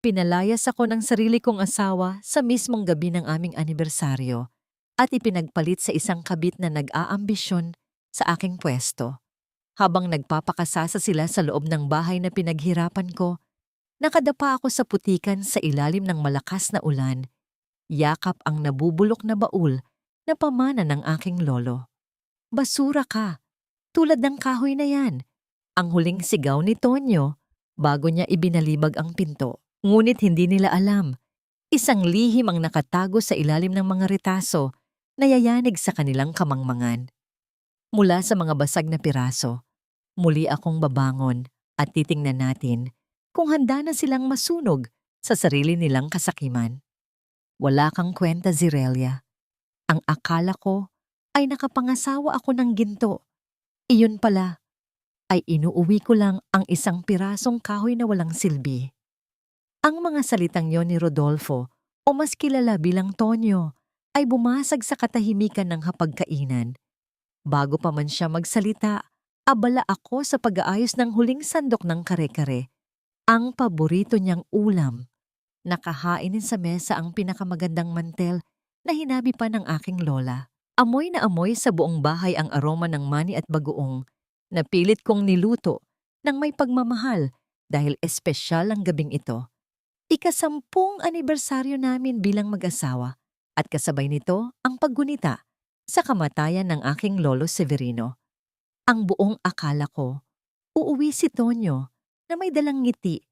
Pinalayas ako ng sarili kong asawa sa mismong gabi ng aming anibersaryo at ipinagpalit sa isang kabit na nag-aambisyon sa aking pwesto. Habang nagpapakasasa sila sa loob ng bahay na pinaghirapan ko, nakadapa ako sa putikan sa ilalim ng malakas na ulan, yakap ang nabubulok na baul na pamana ng aking lolo. Basura ka, tulad ng kahoy na yan. Ang huling sigaw ni Tonyo bago niya ibinalibag ang pinto. Ngunit hindi nila alam, isang lihim ang nakatago sa ilalim ng mga retaso na yayanig sa kanilang kamangmangan. Mula sa mga basag na piraso, muli akong babangon at titingnan natin kung handa na silang masunog sa sarili nilang kasakiman. Wala kang kwenta, Zirelia. Ang akala ko ay nakapangasawa ako ng ginto. Iyon pala ay inuuwi ko lang ang isang pirasong kahoy na walang silbi. Ang mga salitang yon ni Rodolfo, o mas kilala bilang Tonyo, ay bumasag sa katahimikan ng hapagkainan. Bago pa man siya magsalita, abala ako sa pag-aayos ng huling sandok ng kare-kare. Ang paborito niyang ulam. Nakahainin sa mesa ang pinakamagandang mantel na hinabi pa ng aking lola. Amoy na amoy sa buong bahay ang aroma ng mani at bagoong. Napilit kong niluto ng may pagmamahal dahil espesyal ang gabing ito. Ika-10 anibersaryo namin bilang mag-asawa at kasabay nito ang paggunita sa kamatayan ng aking lolo Severino. Ang buong akala ko, uuwi si Tonyo na may dalang ngiti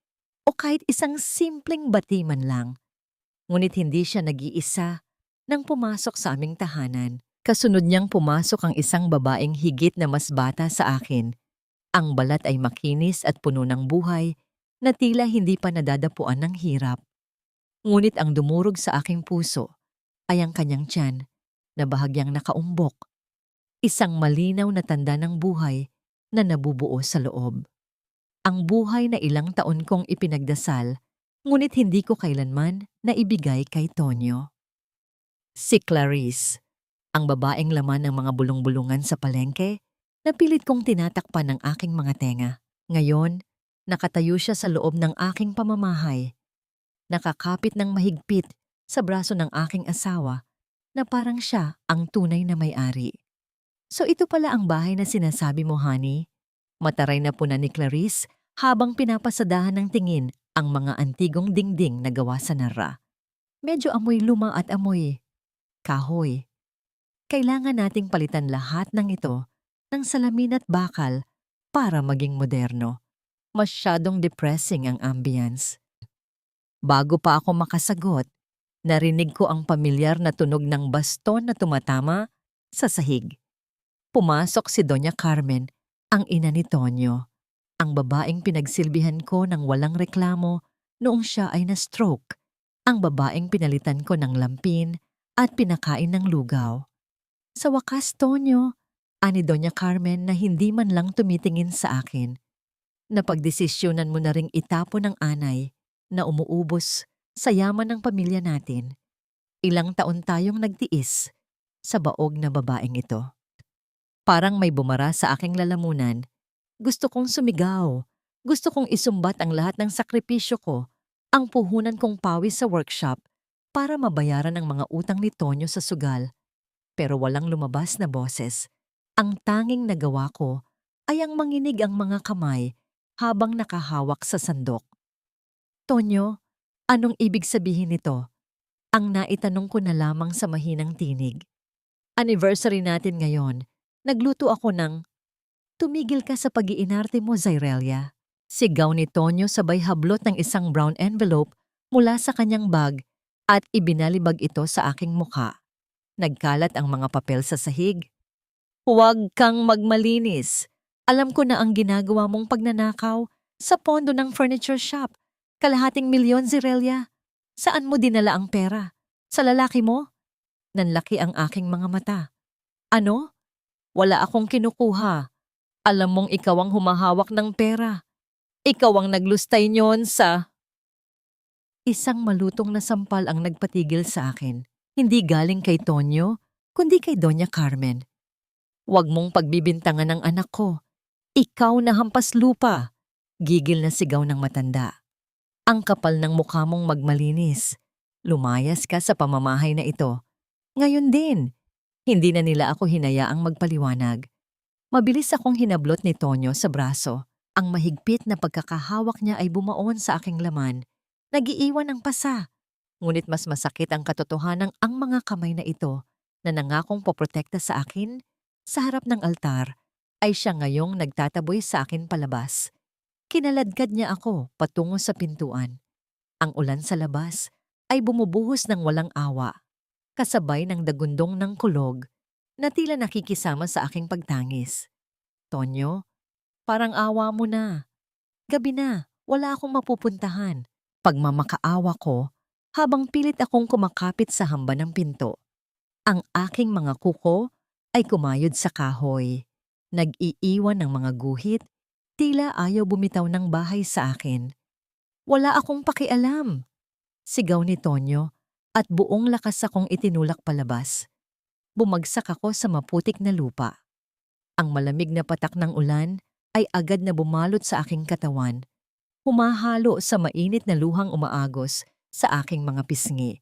o kahit isang simpleng bati man lang. Ngunit hindi siya nag-iisa nang pumasok sa aming tahanan. Kasunod niyang pumasok ang isang babaeng higit na mas bata sa akin. Ang balat ay makinis at puno ng buhay na tila hindi pa nadadapuan ng hirap. Ngunit ang dumurog sa aking puso ay ang kanyang tiyan na bahagyang nakaumbok, isang malinaw na tanda ng buhay na nabubuo sa loob. Ang buhay na ilang taon kong ipinagdasal, ngunit hindi ko kailanman naibigay kay Tonyo. Si Clarice, ang babaeng laman ng mga bulong-bulungan sa palengke, na pilit kong tinatakpan ng aking mga tenga. Ngayon, nakatayo siya sa loob ng aking pamamahay, nakakapit ng mahigpit sa braso ng aking asawa na parang siya ang tunay na may-ari. So ito pala ang bahay na sinasabi mo, honey? Mataray na puna ni Clarice habang pinapasadahan ng tingin ang mga antigong dingding na gawa sa nara. Medyo amoy luma at amoy kahoy. Kailangan nating palitan lahat ng ito ng salamin at bakal para maging moderno. Masyadong depressing ang ambience. Bago pa ako makasagot, narinig ko ang pamilyar na tunog ng baston na tumatama sa sahig. Pumasok si Doña Carmen, ang ina ni Tonyo, ang babaeng pinagsilbihan ko ng walang reklamo noong siya ay na-stroke, ang babaeng pinalitan ko ng lampin at pinakain ng lugaw. Sa wakas, Tonyo, ani Doña Carmen na hindi man lang tumitingin sa akin. Napagdesisyonan mo na ring itapon ng anay na umuubos sa yaman ng pamilya natin. Ilang taon tayong nagtiis sa baog na babaeng ito. Parang may bumara sa aking lalamunan. Gusto kong sumigaw. Gusto kong isumbat ang lahat ng sakripisyo ko, ang puhunan kong pawis sa workshop para mabayaran ang mga utang ni Tonyo sa sugal. Pero walang lumabas na boses. Ang tanging nagawa ko ay ang manginig ang mga kamay habang nakahawak sa sandok. Tonyo, anong ibig sabihin nito? Ang naitanong ko na lamang sa mahinang tinig. Anniversary natin ngayon. Nagluto ako ng, tumigil ka sa pag-iinarte mo, Zirelia. Sigaw ni Tonyo sabay hablot ng isang brown envelope mula sa kanyang bag at ibinalibag ito sa aking mukha. Nagkalat ang mga papel sa sahig. Huwag kang magmalinis. Alam ko na ang ginagawa mong pagnanakaw sa pondo ng furniture shop. Kalahating milyon, Zirelia. Saan mo dinala ang pera? Sa lalaki mo? Nanlaki ang aking mga mata. Ano? Wala akong kinukuha. Alam mong ikaw ang humahawak ng pera. Ikaw ang naglustay niyon sa... Isang malutong na sampal ang nagpatigil sa akin. Hindi galing kay Tonyo, kundi kay Doña Carmen. Huwag mong pagbibintangan ng anak ko. Ikaw na hampas lupa. Gigil na sigaw ng matanda. Ang kapal ng mukha mong magmalinis. Lumayas ka sa pamamahay na ito. Ngayon din, hindi na nila ako hinayaang magpaliwanag. Mabilis akong hinablot ni Tonyo sa braso. Ang mahigpit na pagkakahawak niya ay bumaon sa aking laman. Nagiiwan ng pasa. Ngunit mas masakit ang katotohanang ang mga kamay na ito na nangakong poprotekta sa akin sa harap ng altar ay siya ngayong nagtataboy sa akin palabas. Kinaladkad niya ako patungo sa pintuan. Ang ulan sa labas ay bumubuhos ng walang awa, kasabay ng dagundong ng kulog na tila nakikisama sa aking pagtangis. Tonyo, parang awa mo na. Gabi na, wala akong mapupuntahan. Pagmamakaawa ko, habang pilit akong kumakapit sa hamba ng pinto. Ang aking mga kuko ay kumayod sa kahoy. Nag-iiwan ng mga guhit, tila ayaw bumitaw ng bahay sa akin. Wala akong pakialam. Sigaw ni Tonyo at buong lakas akong itinulak palabas. Bumagsak ako sa maputik na lupa. Ang malamig na patak ng ulan ay agad na bumalot sa aking katawan. Humahalo sa mainit na luhang umaagos sa aking mga pisngi.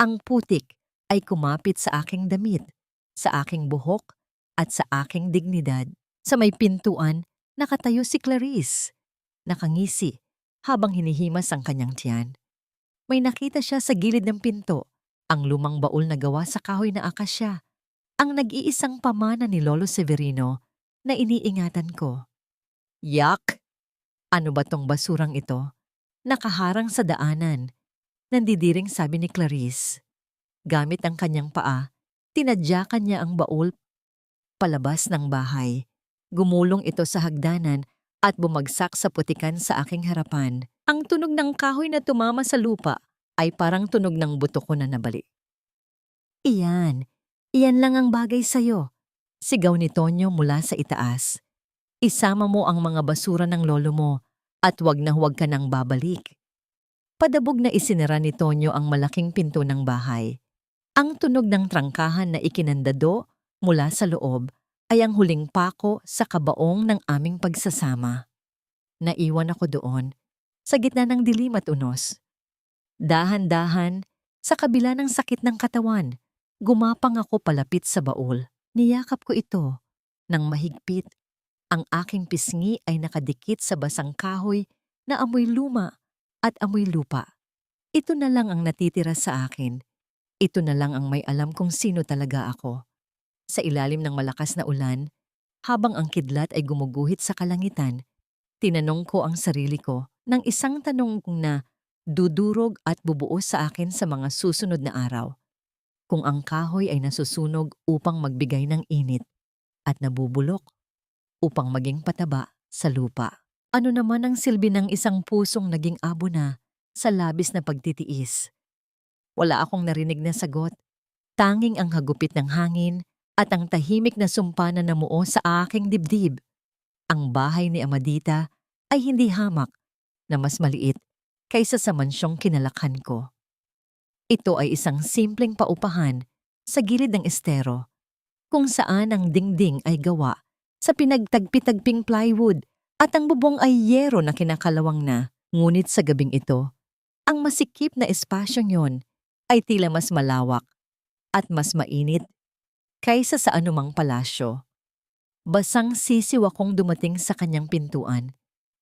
Ang putik ay kumapit sa aking damit, sa aking buhok at sa aking dignidad. Sa may pintuan, nakatayo si Clarice. Nakangisi habang hinihimas ang kanyang tiyan. May nakita siya sa gilid ng pinto, ang lumang baul na gawa sa kahoy na akasya, ang nag-iisang pamana ni Lolo Severino na iniingatan ko. Yak! Ano ba tong basurang ito? Nakaharang sa daanan. Nandidiring sabi ni Clarice. Gamit ang kanyang paa, tinadyakan niya ang baul palabas ng bahay. Gumulong ito sa hagdanan at bumagsak sa putikan sa aking harapan. Ang tunog ng kahoy na tumama sa lupa ay parang tunog ng buto ko na nabali. Iyan lang ang bagay sa'yo, sigaw ni Tonyo mula sa itaas. Isama mo ang mga basura ng lolo mo at huwag na huwag ka nang babalik. Padabog na isinara ni Tonyo ang malaking pinto ng bahay. Ang tunog ng trangkahan na ikinandado mula sa loob ay ang huling pako sa kabaong ng aming pagsasama. Naiwan ako doon, sa gitna ng dilim at unos. Dahan-dahan, sa kabila ng sakit ng katawan, gumapang ako palapit sa baul. Niyakap ko ito nang mahigpit. Ang aking pisngi ay nakadikit sa basang kahoy na amoy luma at amoy lupa. Ito na lang ang natitira sa akin. Ito na lang ang may alam kung sino talaga ako. Sa ilalim ng malakas na ulan, habang ang kidlat ay gumuguhit sa kalangitan, tinanong ko ang sarili ko ng isang tanong na dudurog at bubuo sa akin sa mga susunod na araw. Kung ang kahoy ay nasusunog upang magbigay ng init at nabubulok upang maging pataba sa lupa, ano naman ang silbi ng isang pusong naging abo na sa labis na pagtitiis? Wala akong narinig na sagot, tanging ang hagupit ng hangin at ang tahimik na sumpa na namuo sa aking dibdib. Ang bahay ni Amadita ay hindi hamak na mas maliit kaysa sa mansyong kinalakhan ko. Ito ay isang simpleng paupahan sa gilid ng estero, kung saan ang dingding ay gawa sa pinagtagpi-tagping plywood at ang bubong ay yero na kinakalawang na. Ngunit sa gabing ito, ang masikip na espasyong yon ay tila mas malawak at mas mainit kaysa sa anumang palasyo. Basang sisiw akong dumating sa kanyang pintuan.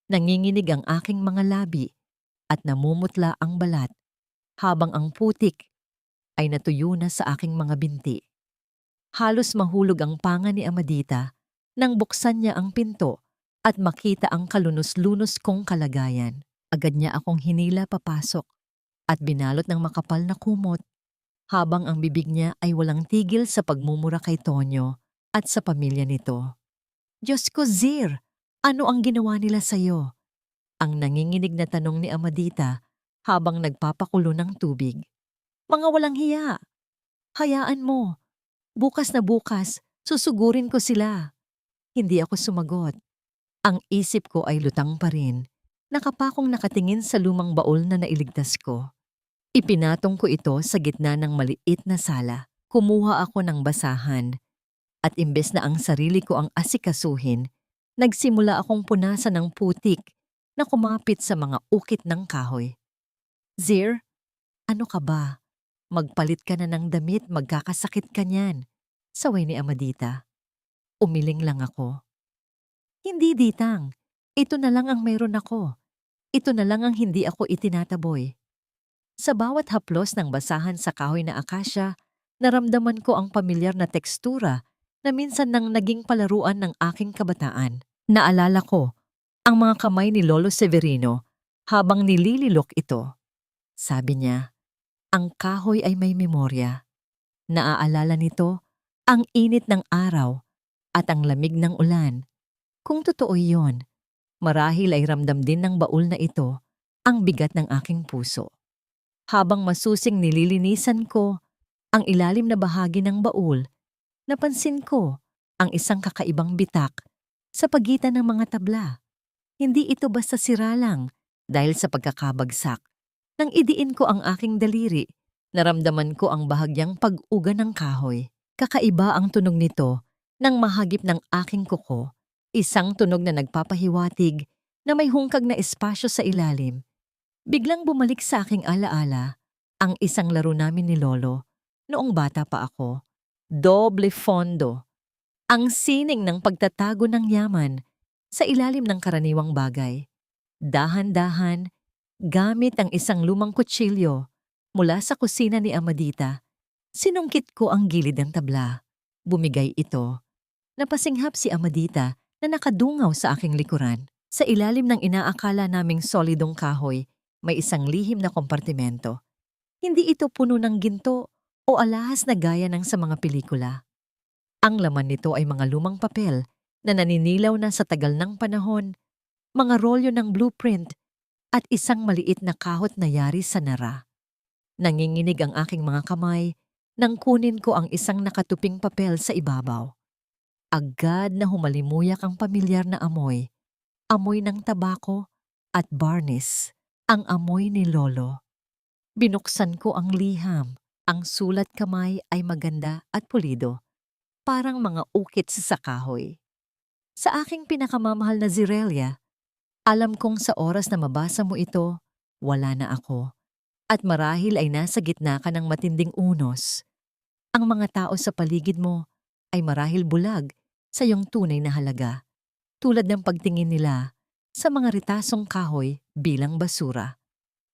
Nanginginig ang aking mga labi at namumutla ang balat habang ang putik ay natuyo na sa aking mga binti. Halos mahulog ang panga ni Amadita nang buksan niya ang pinto at makita ang kalunos-lunos kong kalagayan. Agad niya akong hinila papasok at binalot ng makapal na kumot habang ang bibig niya ay walang tigil sa pagmumura kay Tonyo at sa pamilya nito. Diyos ko, Zir, ano ang ginawa nila sa'yo? Ang nanginginig na tanong ni Amadita habang nagpapakulo ng tubig. Mga walang hiya. Hayaan mo. Bukas na bukas, susugurin ko sila. Hindi ako sumagot. Ang isip ko ay lutang pa rin. Nakapakong nakatingin sa lumang baul na nailigtas ko. Ipinatong ko ito sa gitna ng maliit na sala. Kumuha ako ng basahan. At imbes na ang sarili ko ang asikasuhin, nagsimula akong punasan ng putik na kumapit sa mga ukit ng kahoy. Zir, ano ka ba? Magpalit ka na ng damit, magkakasakit ka niyan. Saway ni Amadita. Umiling lang ako. Hindi, Ditang. Ito na lang ang meron ako. Ito na lang ang hindi ako itinataboy. Sa bawat haplos ng basahan sa kahoy na akasya, naramdaman ko ang pamilyar na tekstura na minsan nang naging palaruan ng aking kabataan. Naalala ko ang mga kamay ni Lolo Severino habang nilililok ito. Sabi niya, ang kahoy ay may memorya. Naaalala nito ang init ng araw at ang lamig ng ulan. Kung totoo iyon, marahil ay ramdam din ng baul na ito ang bigat ng aking puso. Habang masusing nililinisan ko ang ilalim na bahagi ng baul, napansin ko ang isang kakaibang bitak sa pagitan ng mga tabla. Hindi ito basta sira lang dahil sa pagkakabagsak. Nang idiin ko ang aking daliri, naramdaman ko ang bahagyang pag-uga ng kahoy. Kakaiba ang tunog nito nang mahagip ng aking kuko. Isang tunog na nagpapahiwatig na may hungkag na espasyo sa ilalim. Biglang bumalik sa aking alaala ang isang laro namin ni Lolo noong bata pa ako. Doble fondo. Ang sining ng pagtatago ng yaman sa ilalim ng karaniwang bagay. Dahan-dahan, gamit ang isang lumang kutsilyo mula sa kusina ni Amadita, sinungkit ko ang gilid ng tabla. Bumigay ito. Napasinghap si Amadita na nakadungaw sa aking likuran. Sa ilalim ng inaakala naming solidong kahoy, may isang lihim na kompartimento. Hindi ito puno ng ginto o alahas na gaya ng sa mga pelikula. Ang laman nito ay mga lumang papel na naninilaw na sa tagal ng panahon, mga rolyo ng blueprint at isang maliit na kahot na yari sa nara. Nanginginig ang aking mga kamay nang kunin ko ang isang nakatuping papel sa ibabaw. Agad na humalimuyak ang pamilyar na amoy. Amoy ng tabako at varnish. Ang amoy ni Lolo. Binuksan ko ang liham. Ang sulat kamay ay maganda at pulido. Parang mga ukit sa kahoy. Sa aking pinakamamahal na Zirelia, alam kong sa oras na mabasa mo ito, wala na ako. At marahil ay nasa gitna ka ng matinding unos. Ang mga tao sa paligid mo ay marahil bulag sa iyong tunay na halaga. Tulad ng pagtingin nila sa mga ritasong kahoy bilang basura.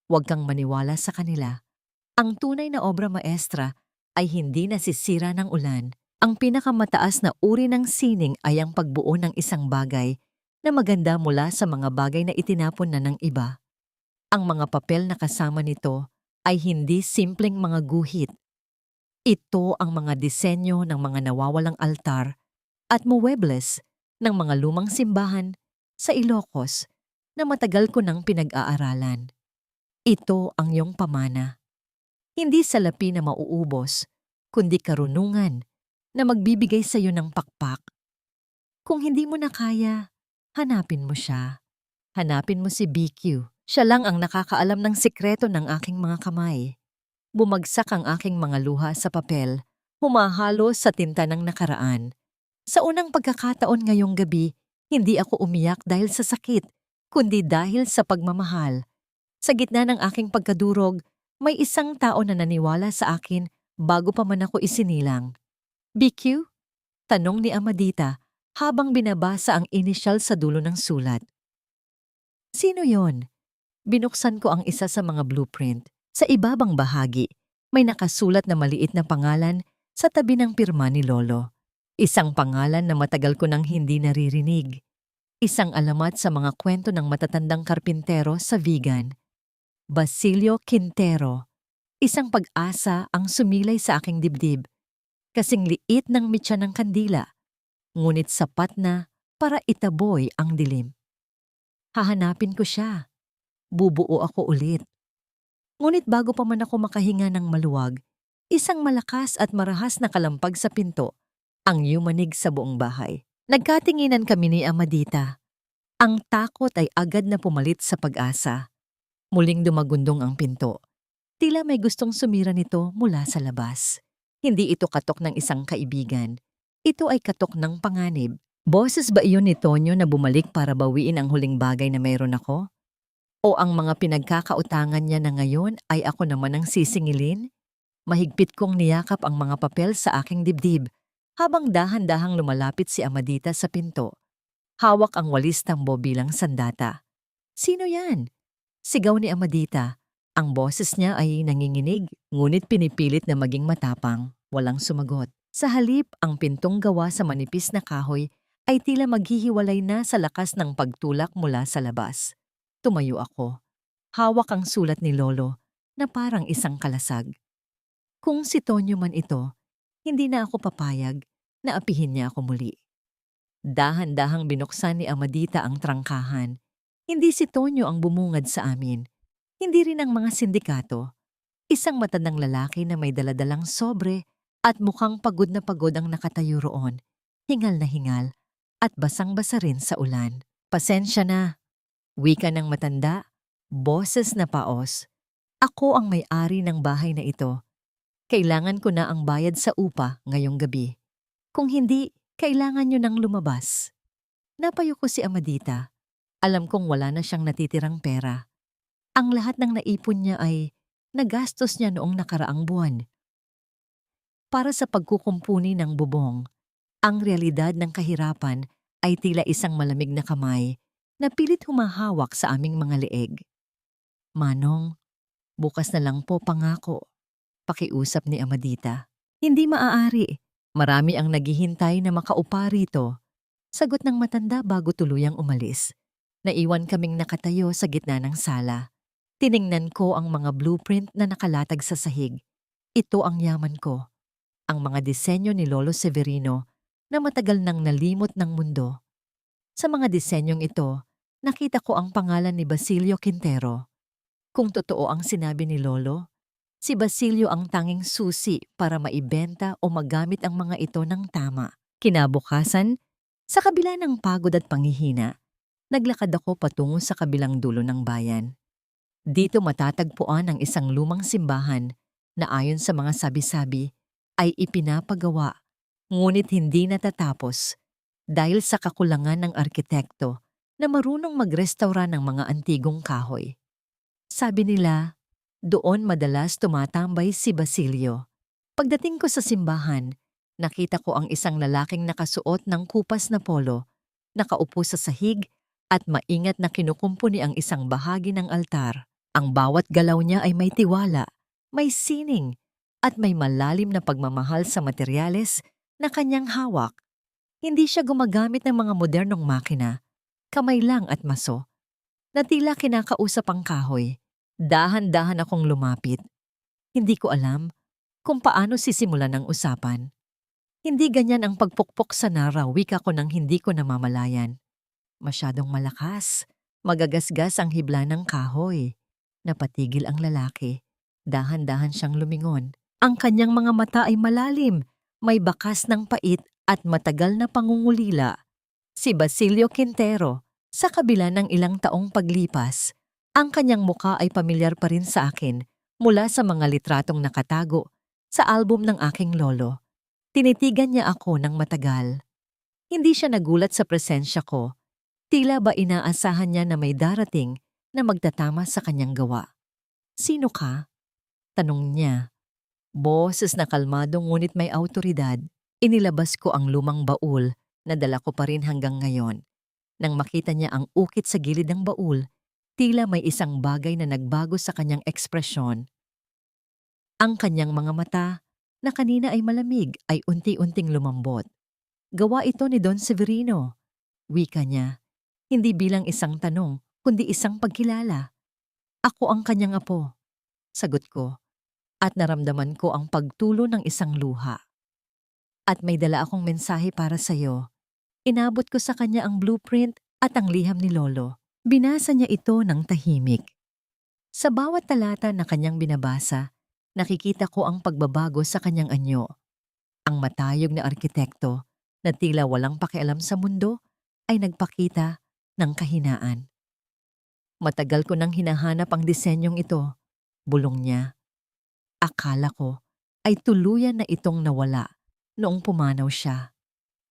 Huwag kang maniwala sa kanila. Ang tunay na obra maestra ay hindi nasisira ng ulan. Ang pinakamataas na uri ng sining ay ang pagbuo ng isang bagay na maganda mula sa mga bagay na itinapon na ng iba. Ang mga papel na kasama nito ay hindi simpleng mga guhit. Ito ang mga disenyo ng mga nawawalang altar at muebles ng mga lumang simbahan sa Ilocos na matagal ko nang pinag-aaralan. Ito ang iyong pamana. Hindi salapi na mauubos, kundi karunungan na magbibigay sa iyo ng pakpak. Kung hindi mo na kaya, hanapin mo siya. Hanapin mo si BQ. Siya lang ang nakakaalam ng sikreto ng aking mga kamay. Bumagsak ang aking mga luha sa papel, humahalo sa tinta ng nakaraan. Sa unang pagkakataon ngayong gabi, hindi ako umiyak dahil sa sakit, kundi dahil sa pagmamahal. Sa gitna ng aking pagkadurog, may isang tao na naniwala sa akin bago pa man ako isinilang. BQ? Tanong ni Amadita habang binabasa ang inisyal sa dulo ng sulat. Sino yon? Binuksan ko ang isa sa mga blueprint. Sa ibabang bahagi, may nakasulat na maliit na pangalan sa tabi ng pirma ni Lolo. Isang pangalan na matagal ko nang hindi naririnig. Isang alamat sa mga kwento ng matatandang karpintero sa Vigan. Basilio Quintero. Isang pag-asa ang sumilay sa aking dibdib. Kasing liit ng mitya ng kandila, ngunit sapat na para itaboy ang dilim. Hahanapin ko siya. Bubuo ako ulit. Ngunit bago pa man ako makahinga ng maluwag, isang malakas at marahas na kalampag sa pinto ang yumanig sa buong bahay. Nagkatinginan kami ni Amadita. Ang takot ay agad na pumalit sa pag-asa. Muling dumagundong ang pinto. Tila may gustong sumira nito mula sa labas. Hindi ito katok ng isang kaibigan. Ito ay katok ng panganib. Boses ba iyon ni Tonyo na bumalik para bawiin ang huling bagay na mayroon ako? O ang mga pinagkakautangan niya na ngayon ay ako naman ang sisingilin? Mahigpit kong niyakap ang mga papel sa aking dibdib habang dahan-dahang lumalapit si Amadita sa pinto. Hawak ang walis tambo bilang sandata. Sino yan? Sigaw ni Amadita. Ang boses niya ay nanginginig, ngunit pinipilit na maging matapang. Walang sumagot. Sa halip, ang pintong gawa sa manipis na kahoy ay tila maghihiwalay na sa lakas ng pagtulak mula sa labas. Tumayo ako. Hawak ang sulat ni Lolo na parang isang kalasag. Kung si Tonyo man ito, hindi na ako papayag na apihin niya ako muli. Dahan-dahang binuksan ni Amadita ang trangkahan. Hindi si Tonyo ang bumungad sa amin. Hindi rin ang mga sindikato. Isang matandang lalaki na may daladalang sobre at mukhang pagod na pagod ang nakatayo roon. Hingal na hingal at basang-basa rin sa ulan. Pasensya na. Wika ng matanda, boses na paos. Ako ang may-ari ng bahay na ito. Kailangan ko na ang bayad sa upa ngayong gabi. Kung hindi, kailangan nyo nang lumabas. Napayo ko si Amadita. Alam kong wala na siyang natitirang pera. Ang lahat ng naipon niya ay nagastos niya noong nakaraang buwan. Para sa pagkukumpuni ng bubong, ang realidad ng kahirapan ay tila isang malamig na kamay na pilit humahawak sa aming mga leeg. Manong, bukas na lang po pangako. Pakiusap ni Amadita. Hindi maaari. Marami ang naghihintay na makaupa rito. Sagot ng matanda bago tuluyang umalis. Naiwan kaming nakatayo sa gitna ng sala. Tiningnan ko ang mga blueprint na nakalatag sa sahig. Ito ang yaman ko. Ang mga disenyo ni Lolo Severino na matagal nang nalimot ng mundo. Sa mga disenyong ito, nakita ko ang pangalan ni Basilio Quintero. Kung totoo ang sinabi ni Lolo, si Basilio ang tanging susi para maibenta o magamit ang mga ito ng tama. Kinabukasan, sa kabila ng pagod at panghihina, naglakad ako patungo sa kabilang dulo ng bayan. Dito matatagpuan ang isang lumang simbahan na ayon sa mga sabi-sabi ay ipinapagawa, ngunit hindi natatapos dahil sa kakulangan ng arkitekto na marunong magrestaura ng mga antigong kahoy. Sabi nila, doon madalas tumatambay si Basilio. Pagdating ko sa simbahan, nakita ko ang isang lalaking nakasuot ng kupas na polo, nakaupo sa sahig at maingat na kinukumpuni ang isang bahagi ng altar. Ang bawat galaw niya ay may tiwala, may sining, at may malalim na pagmamahal sa materyales na kanyang hawak. Hindi siya gumagamit ng mga modernong makina, kamay lang at maso, na tila kinakausap ang kahoy. Dahan-dahan akong lumapit. Hindi ko alam kung paano sisimulan ang usapan. Hindi ganyan ang pagpukpok sa nara, wika ko nang hindi ko namamalayan. Masyadong malakas, magagasgas ang hibla ng kahoy. Napatigil ang lalaki. Dahan-dahan siyang lumingon. Ang kanyang mga mata ay malalim, may bakas ng pait at matagal na pangungulila. Si Basilio Quintero, sa kabila ng ilang taong paglipas, ang kanyang muka ay pamilyar pa rin sa akin mula sa mga litratong nakatago sa album ng aking lolo. Tinitigan niya ako ng matagal. Hindi siya nagulat sa presensya ko. Tila ba inaasahan niya na may darating na magtatama sa kanyang gawa. Sino ka? Tanong niya. Boses na kalmado ngunit may awtoridad. Inilabas ko ang lumang baul na dala ko pa rin hanggang ngayon. Nang makita niya ang ukit sa gilid ng baul, tila may isang bagay na nagbago sa kanyang ekspresyon. Ang kanyang mga mata, na kanina ay malamig, ay unti-unting lumambot. Gawa ito ni Don Severino. Wika niya, hindi bilang isang tanong, kundi isang pagkilala. Ako ang kanyang apo. Sagot ko, at naramdaman ko ang pagtulo ng isang luha. At may dala akong mensahe para sa iyo. Inabot ko sa kanya ang blueprint at ang liham ni Lolo. Binasa niya ito ng tahimik. Sa bawat talata na kanyang binabasa, nakikita ko ang pagbabago sa kanyang anyo. Ang matayog na arkitekto na tila walang pakialam sa mundo ay nagpakita ng kahinaan. Matagal ko nang hinahanap ang disenyong ito, bulong niya. Akala ko ay tuluyan na itong nawala noong pumanaw siya.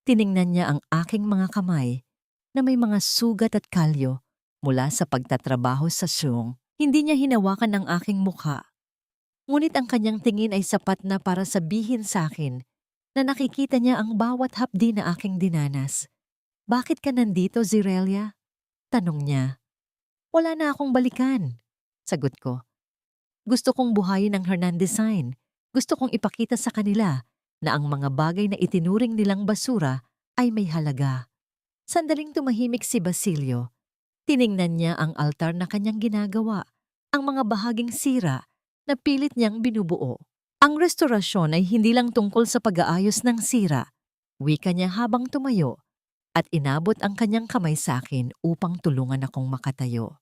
Tiningnan niya ang aking mga kamay na may mga sugat at kalyo Mula sa pagtatrabaho sa Zoom, hindi niya hinawakan ang aking mukha. Ngunit ang kanyang tingin ay sapat na para sabihin sa akin na nakikita niya ang bawat hapdi na aking dinanas. "Bakit ka nandito, Zirelia?" Tanong niya. "Wala na akong balikan." Sagot ko. "Gusto kong buhayin ang Hernandez sign. Gusto kong ipakita sa kanila na ang mga bagay na itinuring nilang basura ay may halaga." Sandaling tumahimik si Basilio. Tiningnan niya ang altar na kanyang ginagawa, ang mga bahaging sira na pilit niyang binubuo. Ang restorasyon ay hindi lang tungkol sa pag-aayos ng sira, wika niya habang tumayo, at inabot ang kanyang kamay sa akin upang tulungan akong makatayo.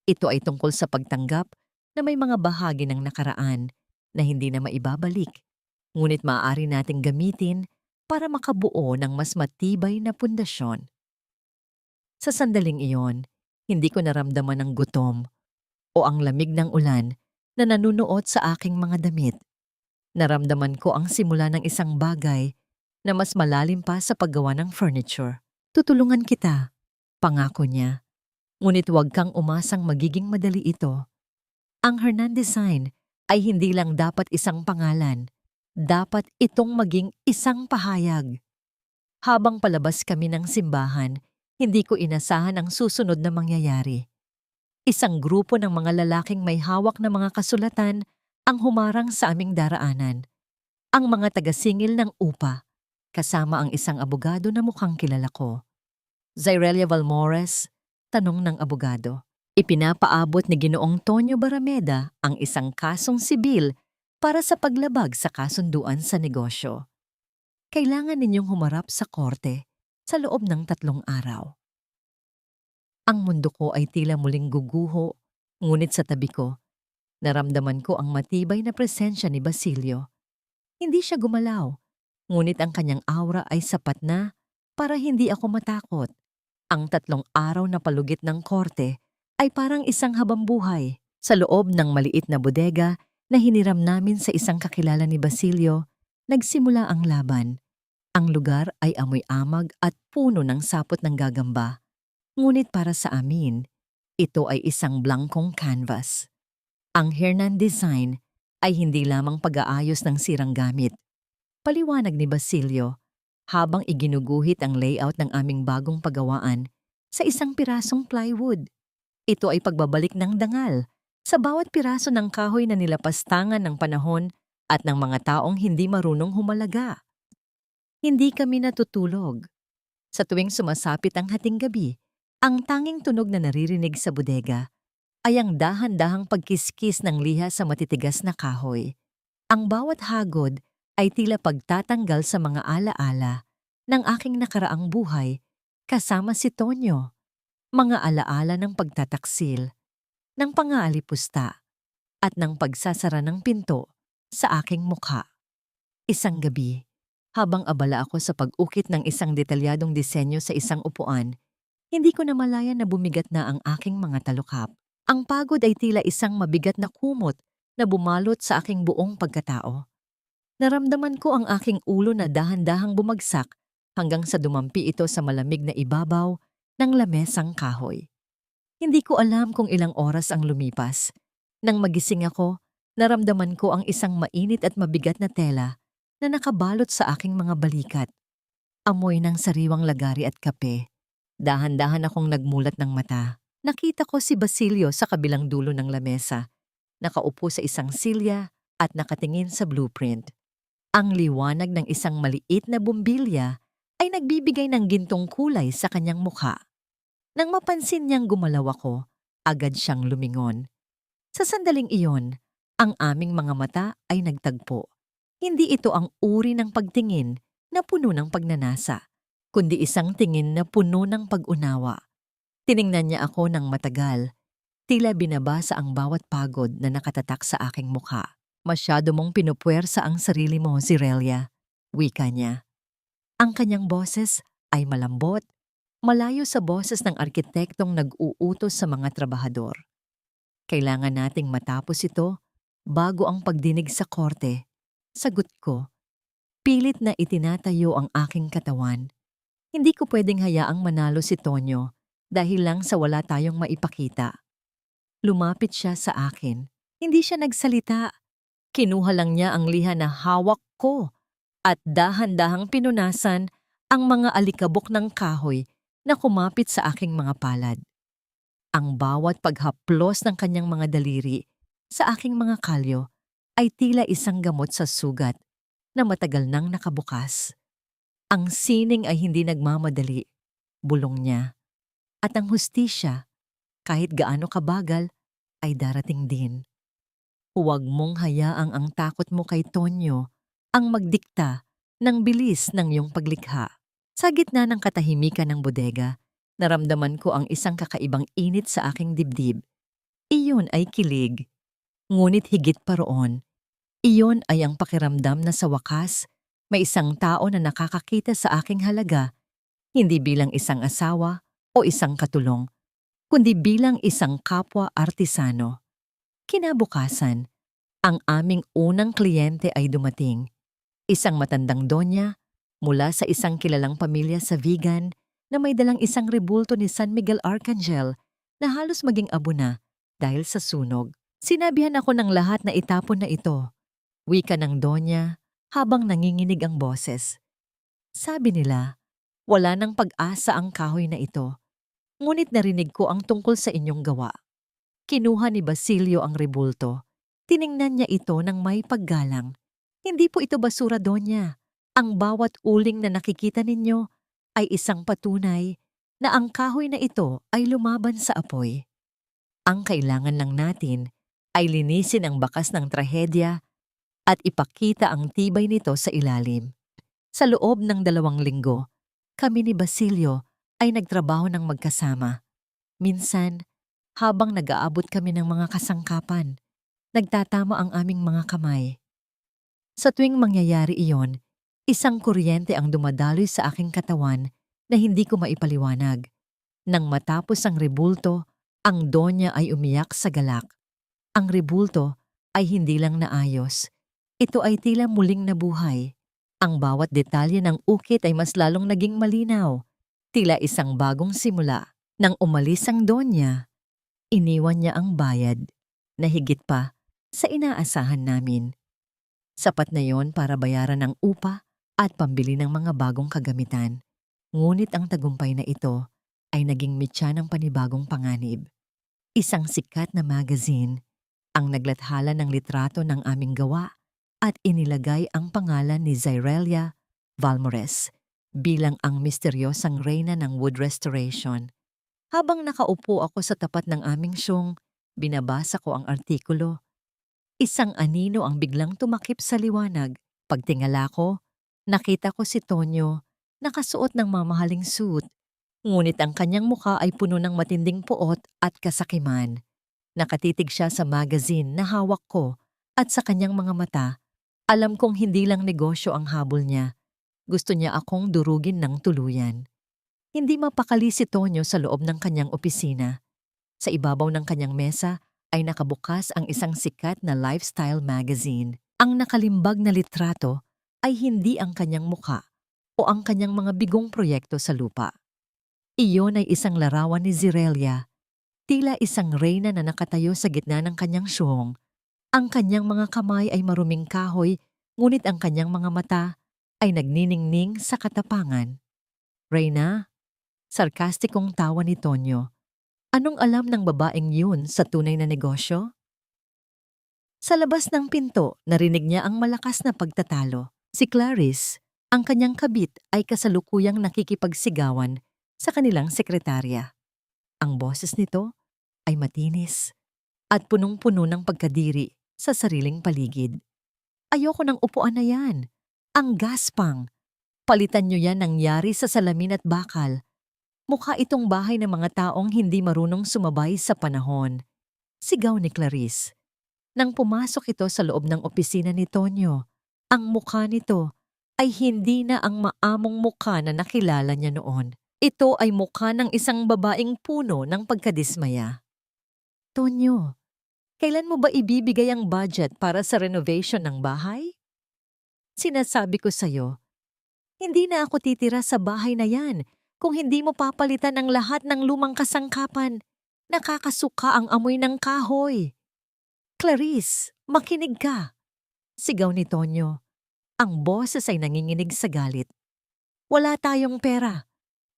Ito ay tungkol sa pagtanggap na may mga bahagi ng nakaraan na hindi na maibabalik, ngunit maaari nating gamitin para makabuo ng mas matibay na pundasyon. Sa sandaling iyon, hindi ko naramdaman ang gutom o ang lamig ng ulan na nanunuot sa aking mga damit. Naramdaman ko ang simula ng isang bagay na mas malalim pa sa paggawa ng furniture. "Tutulungan kita," pangako niya. "Ngunit huwag kang umasang magiging madali ito. Ang Hernandez sign ay hindi lang dapat isang pangalan. Dapat itong maging isang pahayag." Habang palabas kami ng simbahan, hindi ko inasahan ang susunod na mangyayari. Isang grupo ng mga lalaking may hawak na mga kasulatan ang humarang sa aming daraanan. Ang mga tagasingil ng upa, kasama ang isang abogado na mukhang kilala ko. "Zirelia Valmores?" tanong ng abogado. Ipinapaabot ni Ginoong Tonyo Barameda ang isang kasong sibil para sa paglabag sa kasunduan sa negosyo. "Kailangan ninyong humarap sa korte sa loob ng 3 araw." Ang mundo ko ay tila muling guguho, ngunit sa tabi ko, naramdaman ko ang matibay na presensya ni Basilio. Hindi siya gumalaw, ngunit ang kanyang aura ay sapat na para hindi ako matakot. Ang 3 araw na palugit ng korte ay parang isang habambuhay sa loob ng maliit na bodega na hiniram namin sa isang kakilala ni Basilio. Nagsimula ang laban. Ang lugar ay amoy amag at puno ng sapot ng gagamba. Ngunit para sa amin, ito ay isang blankong canvas. Ang Hernandez sign ay hindi lamang pag-aayos ng sirang gamit. Paliwanag ni Basilio habang iginuguhit ang layout ng aming bagong pagawaan sa isang pirasong plywood. Ito ay pagbabalik ng dangal sa bawat piraso ng kahoy na nilapastangan ng panahon at ng mga taong hindi marunong humalaga. Hindi kami natutulog. Sa tuwing sumasapit ang hating gabi, ang tanging tunog na naririnig sa bodega ay ang dahan-dahang pagkiskis ng liha sa matitigas na kahoy. Ang bawat hagod ay tila pagtatanggal sa mga alaala ng aking nakaraang buhay kasama si Tonyo. Mga alaala ng pagtataksil, ng pangaalipusta, at ng pagsasara ng pinto sa aking mukha. Isang gabi, habang abala ako sa pag-ukit ng isang detalyadong disenyo sa isang upuan, hindi ko namalayan na bumigat na ang aking mga talukap. Ang pagod ay tila isang mabigat na kumot na bumalot sa aking buong pagkatao. Naramdaman ko ang aking ulo na dahan-dahang bumagsak hanggang sa dumampi ito sa malamig na ibabaw ng lamesang kahoy. Hindi ko alam kung ilang oras ang lumipas. Nang magising ako, naramdaman ko ang isang mainit at mabigat na tela na nakabalot sa aking mga balikat. Amoy ng sariwang lagari at kape. Dahan-dahan akong nagmulat ng mata. Nakita ko si Basilio sa kabilang dulo ng lamesa, nakaupo sa isang silya at nakatingin sa blueprint. Ang liwanag ng isang maliit na bumbilya ay nagbibigay ng gintong kulay sa kanyang mukha. Nang mapansin niyang gumalaw ako, agad siyang lumingon. Sa sandaling iyon, ang aming mga mata ay nagtagpo. Hindi ito ang uri ng pagtingin na puno ng pagnanasa, kundi isang tingin na puno ng pag-unawa. Tiningnan niya ako ng matagal, tila binabasa ang bawat pagod na nakatatak sa aking mukha. "Masyado mong pinupuwersa ang sarili mo, Zirelia," wika niya. Ang kanyang boses ay malambot, malayo sa boses ng arkitektong nag-uutos sa mga trabahador. "Kailangan nating matapos ito bago ang pagdinig sa korte." Sagot ko, pilit na itinatayo ang aking katawan. Hindi ko pwedeng hayaang manalo si Tonyo dahil lang sa wala tayong maipakita. Lumapit siya sa akin. Hindi siya nagsalita. Kinuha lang niya ang liha na hawak ko at dahan-dahang pinunasan ang mga alikabok ng kahoy na kumapit sa aking mga palad. Ang bawat paghaplos ng kanyang mga daliri sa aking mga kalyo ay tila isang gamot sa sugat na matagal nang nakabukas. Ang sining ay hindi nagmamadali, bulong niya. At ang hustisya, kahit gaano kabagal, ay darating din. Huwag mong hayaang ang takot mo kay Tonyo ang magdikta ng bilis ng iyong paglikha. Sa gitna ng katahimikan ng bodega, naramdaman ko ang isang kakaibang init sa aking dibdib. Iyon ay kilig. Ngunit higit pa roon, iyon ay ang pakiramdam na sa wakas, may isang tao na nakakakita sa aking halaga, hindi bilang isang asawa o isang katulong, kundi bilang isang kapwa artisano. Kinabukasan, ang aming unang kliyente ay dumating. Isang matandang donya mula sa isang kilalang pamilya sa Vigan na may dalang isang rebulto ni San Miguel Arcangel na halos maging abo na dahil sa sunog. Sinabihan ako ng lahat na itapon na ito. Wika ng donya habang nanginginig ang boses. Sabi nila, wala nang pag-asa ang kahoy na ito. Ngunit narinig ko ang tungkol sa inyong gawa. Kinuha ni Basilio ang rebulto. Tiningnan niya ito ng may paggalang. Hindi po ito basura, Donya. Ang bawat uling na nakikita ninyo ay isang patunay na ang kahoy na ito ay lumaban sa apoy. Ang kailangan lang natin ay linisin ang bakas ng trahedya at ipakita ang tibay nito sa ilalim. Sa loob ng 2 linggo, kami ni Basilio ay nagtrabaho ng magkasama. Minsan, habang nag-aabot kami ng mga kasangkapan, nagtatama ang aming mga kamay. Sa tuwing mangyayari iyon, isang kuryente ang dumadaloy sa aking katawan na hindi ko maipaliwanag. Nang matapos ang rebulto, ang donya ay umiyak sa galak. Ang rebulto ay hindi lang naayos. Ito ay tila muling nabuhay. Ang bawat detalye ng ukit ay mas lalong naging malinaw. Tila isang bagong simula. Nang umalis ang donya, iniwan niya ang bayad na higit pa sa inaasahan namin. Sapat na yon para bayaran ang upa at pambili ng mga bagong kagamitan. Ngunit ang tagumpay na ito ay naging mitya ng panibagong panganib. Isang sikat na magazine ang naglathala ng litrato ng aming gawa at inilagay ang pangalan ni Zyrelia Valmores bilang ang misteryosang reyna ng wood restoration. Habang nakaupo ako sa tapat ng aming siyong, binabasa ko ang artikulo. Isang anino ang biglang tumakip sa liwanag. Pagtingala ko, nakita ko si Tonyo, nakasuot ng mamahaling suit. Ngunit ang kanyang mukha ay puno ng matinding puot at kasakiman. Nakatitig siya sa magazine na hawak ko at sa kanyang mga mata. Alam kong hindi lang negosyo ang habol niya. Gusto niya akong durugin ng tuluyan. Hindi mapakali si Tonyo sa loob ng kanyang opisina. Sa ibabaw ng kanyang mesa ay nakabukas ang isang sikat na lifestyle magazine. Ang nakalimbag na litrato ay hindi ang kanyang mukha o ang kanyang mga bigong proyekto sa lupa. Iyon ay isang larawan ni Zyrelia, tila isang reyna na nakatayo sa gitna ng kanyang siyong. Ang kanyang mga kamay ay maruming kahoy, ngunit ang kanyang mga mata ay nagniningning sa katapangan. Reyna, sarkastikong tawa ni Tonyo. Anong alam ng babaeng yun sa tunay na negosyo? Sa labas ng pinto, narinig niya ang malakas na pagtatalo. Si Clarice, ang kanyang kabit, ay kasalukuyang nakikipagsigawan sa kanilang sekretarya. Ang boses nito ay matinis at punong-puno ng pagkadiri sa sariling paligid. Ayoko ng upuan na yan. Ang gaspang. Palitan niyo yan ng yari sa salamin at bakal. Mukha itong bahay ng mga taong hindi marunong sumabay sa panahon. Sigaw ni Clarice. Nang pumasok ito sa loob ng opisina ni Tonyo, ang mukha nito ay hindi na ang maamong mukha na nakilala niya noon. Ito ay mukha ng isang babaeng puno ng pagkadismaya. Tonyo, kailan mo ba ibibigay ang budget para sa renovation ng bahay? Sinasabi ko sa'yo, hindi na ako titira sa bahay na yan Kung hindi mo papalitan ang lahat ng lumang kasangkapan, nakakasuka ang amoy ng kahoy. Clarice, makinig ka. Sigaw ni Tonyo. Ang boses ay nanginginig sa galit. Wala tayong pera.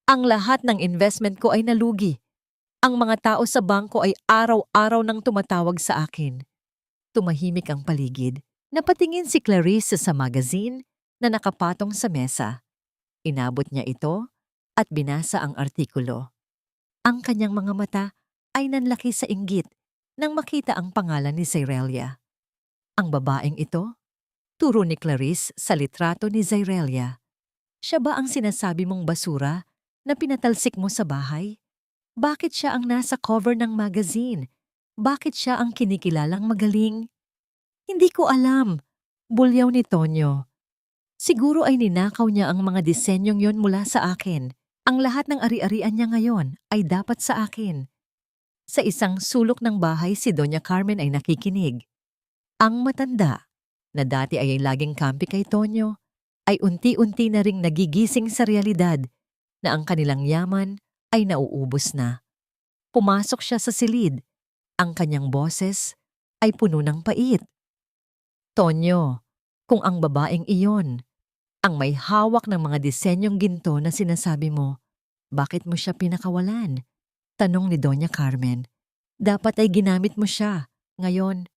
Ang lahat ng investment ko ay nalugi. Ang mga tao sa bangko ay araw-araw nang tumatawag sa akin. Tumahimik ang paligid. Napatingin si Clarice sa magazine na nakapatong sa mesa. Inabot niya ito at binasa ang artikulo. Ang kanyang mga mata ay nanlaki sa inggit nang makita ang pangalan ni Zairelia. Ang babaeng ito, turo ni Clarice sa litrato ni Zairelia. Siya ba ang sinasabi mong basura na pinatalsik mo sa bahay? Bakit siya ang nasa cover ng magazine? Bakit siya ang kinikilalang magaling? Hindi ko alam. Bulyaw ni Tonyo. Siguro ay ninakaw niya ang mga disenyong yon mula sa akin. Ang lahat ng ari-arian niya ngayon ay dapat sa akin. Sa isang sulok ng bahay si Doña Carmen ay nakikinig. Ang matanda, na dati ay laging kampi kay Tonyo, ay unti-unti na ring nagigising sa realidad na ang kanilang yaman ay nauubos na. Pumasok siya sa silid. Ang kanyang boses ay puno ng pait. Tonyo, kung ang babaeng iyon, ang may hawak ng mga disenyong ginto na sinasabi mo, bakit mo siya pinakawalan? Tanong ni Doña Carmen. Dapat ay ginamit mo siya. Ngayon,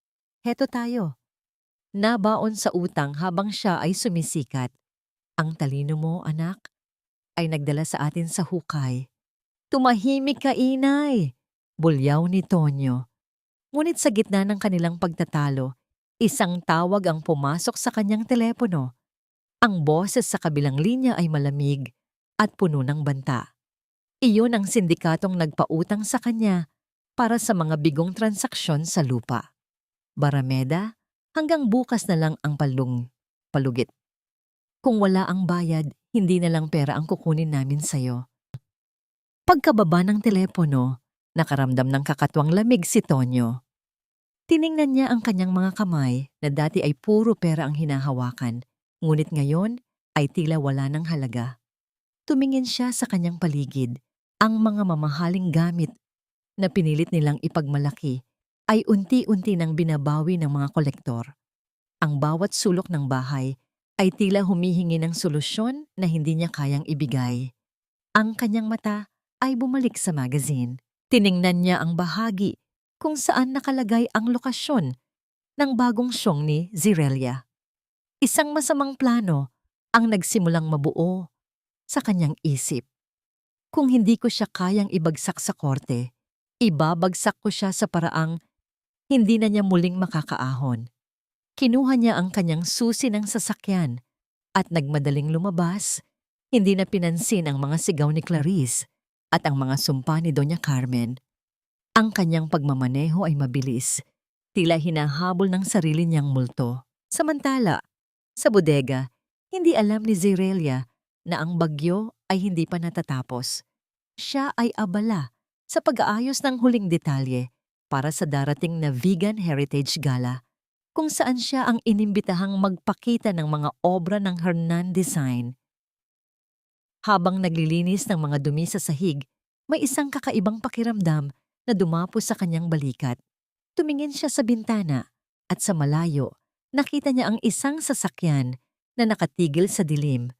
heto tayo. Nabaon sa utang habang siya ay sumisikat. Ang talino mo, anak, ay nagdala sa atin sa hukay. Tumahimik ka, inay! Bulyaw ni Tonyo. Ngunit sa gitna ng kanilang pagtatalo, isang tawag ang pumasok sa kanyang telepono. Ang boses sa kabilang linya ay malamig at puno ng banta. Iyon ang sindikatong nagpautang sa kanya para sa mga bigong transaksyon sa lupa. Barameda, hanggang bukas na lang ang palugit. Kung wala ang bayad, hindi na lang pera ang kukunin namin sa'yo. Pagkababa ng telepono, nakaramdam ng kakatwang lamig si Tonyo. Tiningnan niya ang kanyang mga kamay na dati ay puro pera ang hinahawakan, ngunit ngayon ay tila wala ng halaga. Tumingin siya sa kanyang paligid. Ang mga mamahaling gamit na pinilit nilang ipagmalaki ay unti-unti nang binabawi ng mga kolektor. Ang bawat sulok ng bahay ay tila humihingi ng solusyon na hindi niya kayang ibigay. Ang kanyang mata ay bumalik sa magazine. Tiningnan niya ang bahagi kung saan nakalagay ang lokasyon ng bagong siyong ni Zairelia. Isang masamang plano ang nagsimulang mabuo sa kanyang isip. Kung hindi ko siya kayang ibagsak sa korte, ibabagsak ko siya sa paraang hindi na niya muling makakaahon. Kinuha niya ang kanyang susi ng sasakyan at nagmadaling lumabas, hindi na pinansin ang mga sigaw ni Clarice at ang mga sumpa ni Doña Carmen. Ang kanyang pagmamaneho ay mabilis, tila hinahabol ng sarili niyang multo. Samantala, sa bodega, hindi alam ni Zairelia na ang bagyo ay hindi pa natatapos. Siya ay abala sa pag-aayos ng huling detalye para sa darating na Vegan Heritage Gala, kung saan siya ang inimbitahang magpakita ng mga obra ng Hernan Design. Habang naglilinis ng mga dumi sa sahig, may isang kakaibang pakiramdam na dumapo sa kanyang balikat. Tumingin siya sa bintana at sa malayo, nakita niya ang isang sasakyan na nakatigil sa dilim.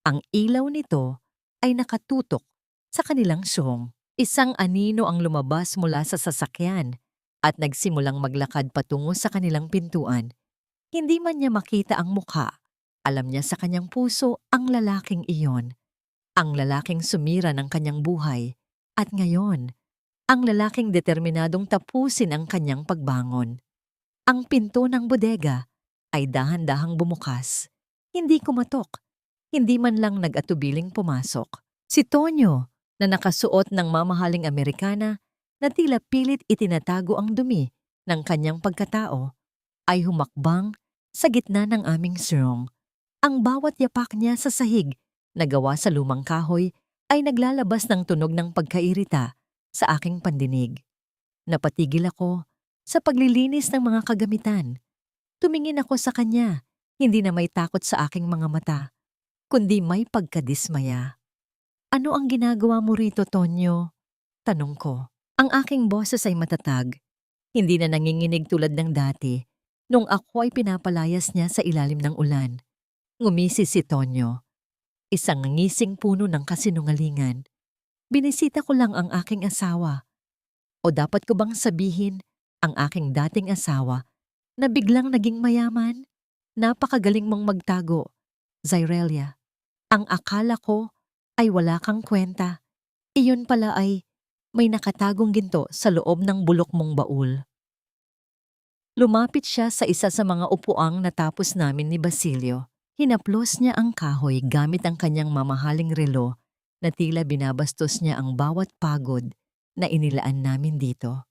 Ang ilaw nito ay nakatutok sa kanilang siyong. Isang anino ang lumabas mula sa sasakyan at nagsimulang maglakad patungo sa kanilang pintuan. Hindi man niya makita ang mukha, alam niya sa kanyang puso ang lalaking iyon. Ang lalaking sumira ng kanyang buhay. At ngayon, ang lalaking determinadong tapusin ang kanyang pagbangon. Ang pinto ng bodega ay dahan-dahang bumukas. Hindi kumatok. Hindi man lang nag-atubiling pumasok. Si Tonyo, na nakasuot ng mamahaling Amerikana na tila pilit itinatago ang dumi ng kanyang pagkatao, ay humakbang sa gitna ng aming sirong. Ang bawat yapak niya sa sahig na gawa sa lumang kahoy ay naglalabas ng tunog ng pagkairita sa aking pandinig. Napatigil ako sa paglilinis ng mga kagamitan. Tumingin ako sa kanya, hindi na may takot sa aking mga mata, kundi may pagkadismaya. Ano ang ginagawa mo rito, Tonyo? Tanong ko. Ang aking boses ay matatag. Hindi na nanginginig tulad ng dati nung ako ay pinapalayas niya sa ilalim ng ulan. Ngumisi si Tonyo, isang ngising puno ng kasinungalingan. Binisita ko lang ang aking asawa. O dapat ko bang sabihin ang aking dating asawa na biglang naging mayaman? Napakagaling mong magtago, Zyrelia. Ang akala ko ay wala kang kwenta. Iyon pala ay may nakatagong ginto sa loob ng bulok mong baul. Lumapit siya sa isa sa mga upuang natapos namin ni Basilio. Hinaplos niya ang kahoy gamit ang kanyang mamahaling relo na tila binabastos niya ang bawat pagod na inilaan namin dito.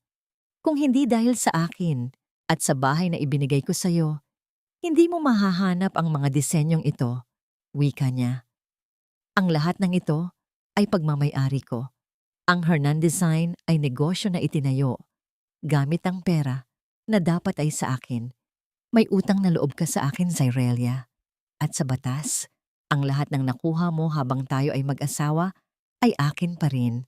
Kung hindi dahil sa akin at sa bahay na ibinigay ko sa'yo, hindi mo mahahanap ang mga disenyong ito, wika niya. Ang lahat ng ito ay pagmamay-ari ko. Ang Hernan Design ay negosyo na itinayo gamit ang pera na dapat ay sa akin. May utang na loob ka sa akin, Zyrelia. At sa batas, ang lahat ng nakuha mo habang tayo ay mag-asawa ay akin pa rin.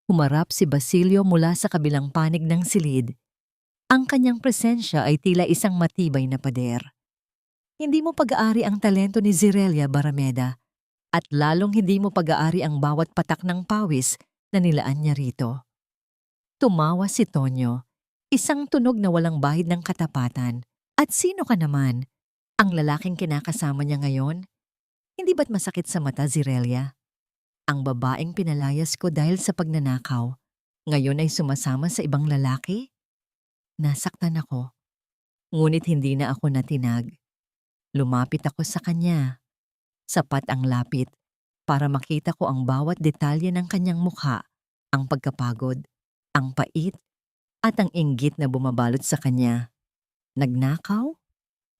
Humarap si Basilio mula sa kabilang panig ng silid. Ang kanyang presensya ay tila isang matibay na pader. Hindi mo pag-aari ang talento ni Zyrelia Barameda at lalong hindi mo pag-aari ang bawat patak ng pawis na nilaan niya rito. Tumawa si Tonyo, isang tunog na walang bahid ng katapatan. At sino ka naman? Ang lalaking kinakasama niya ngayon? Hindi ba't masakit sa mata, Zyrelia? Ang babaeng pinalayas ko dahil sa pagnanakaw, ngayon ay sumasama sa ibang lalaki? Nasaktan ako. Ngunit hindi na ako natinag. Lumapit ako sa kanya. Sapat ang lapit para makita ko ang bawat detalye ng kanyang mukha, ang pagkapagod, ang pait, at ang inggit na bumabalot sa kanya. Nagnakaw?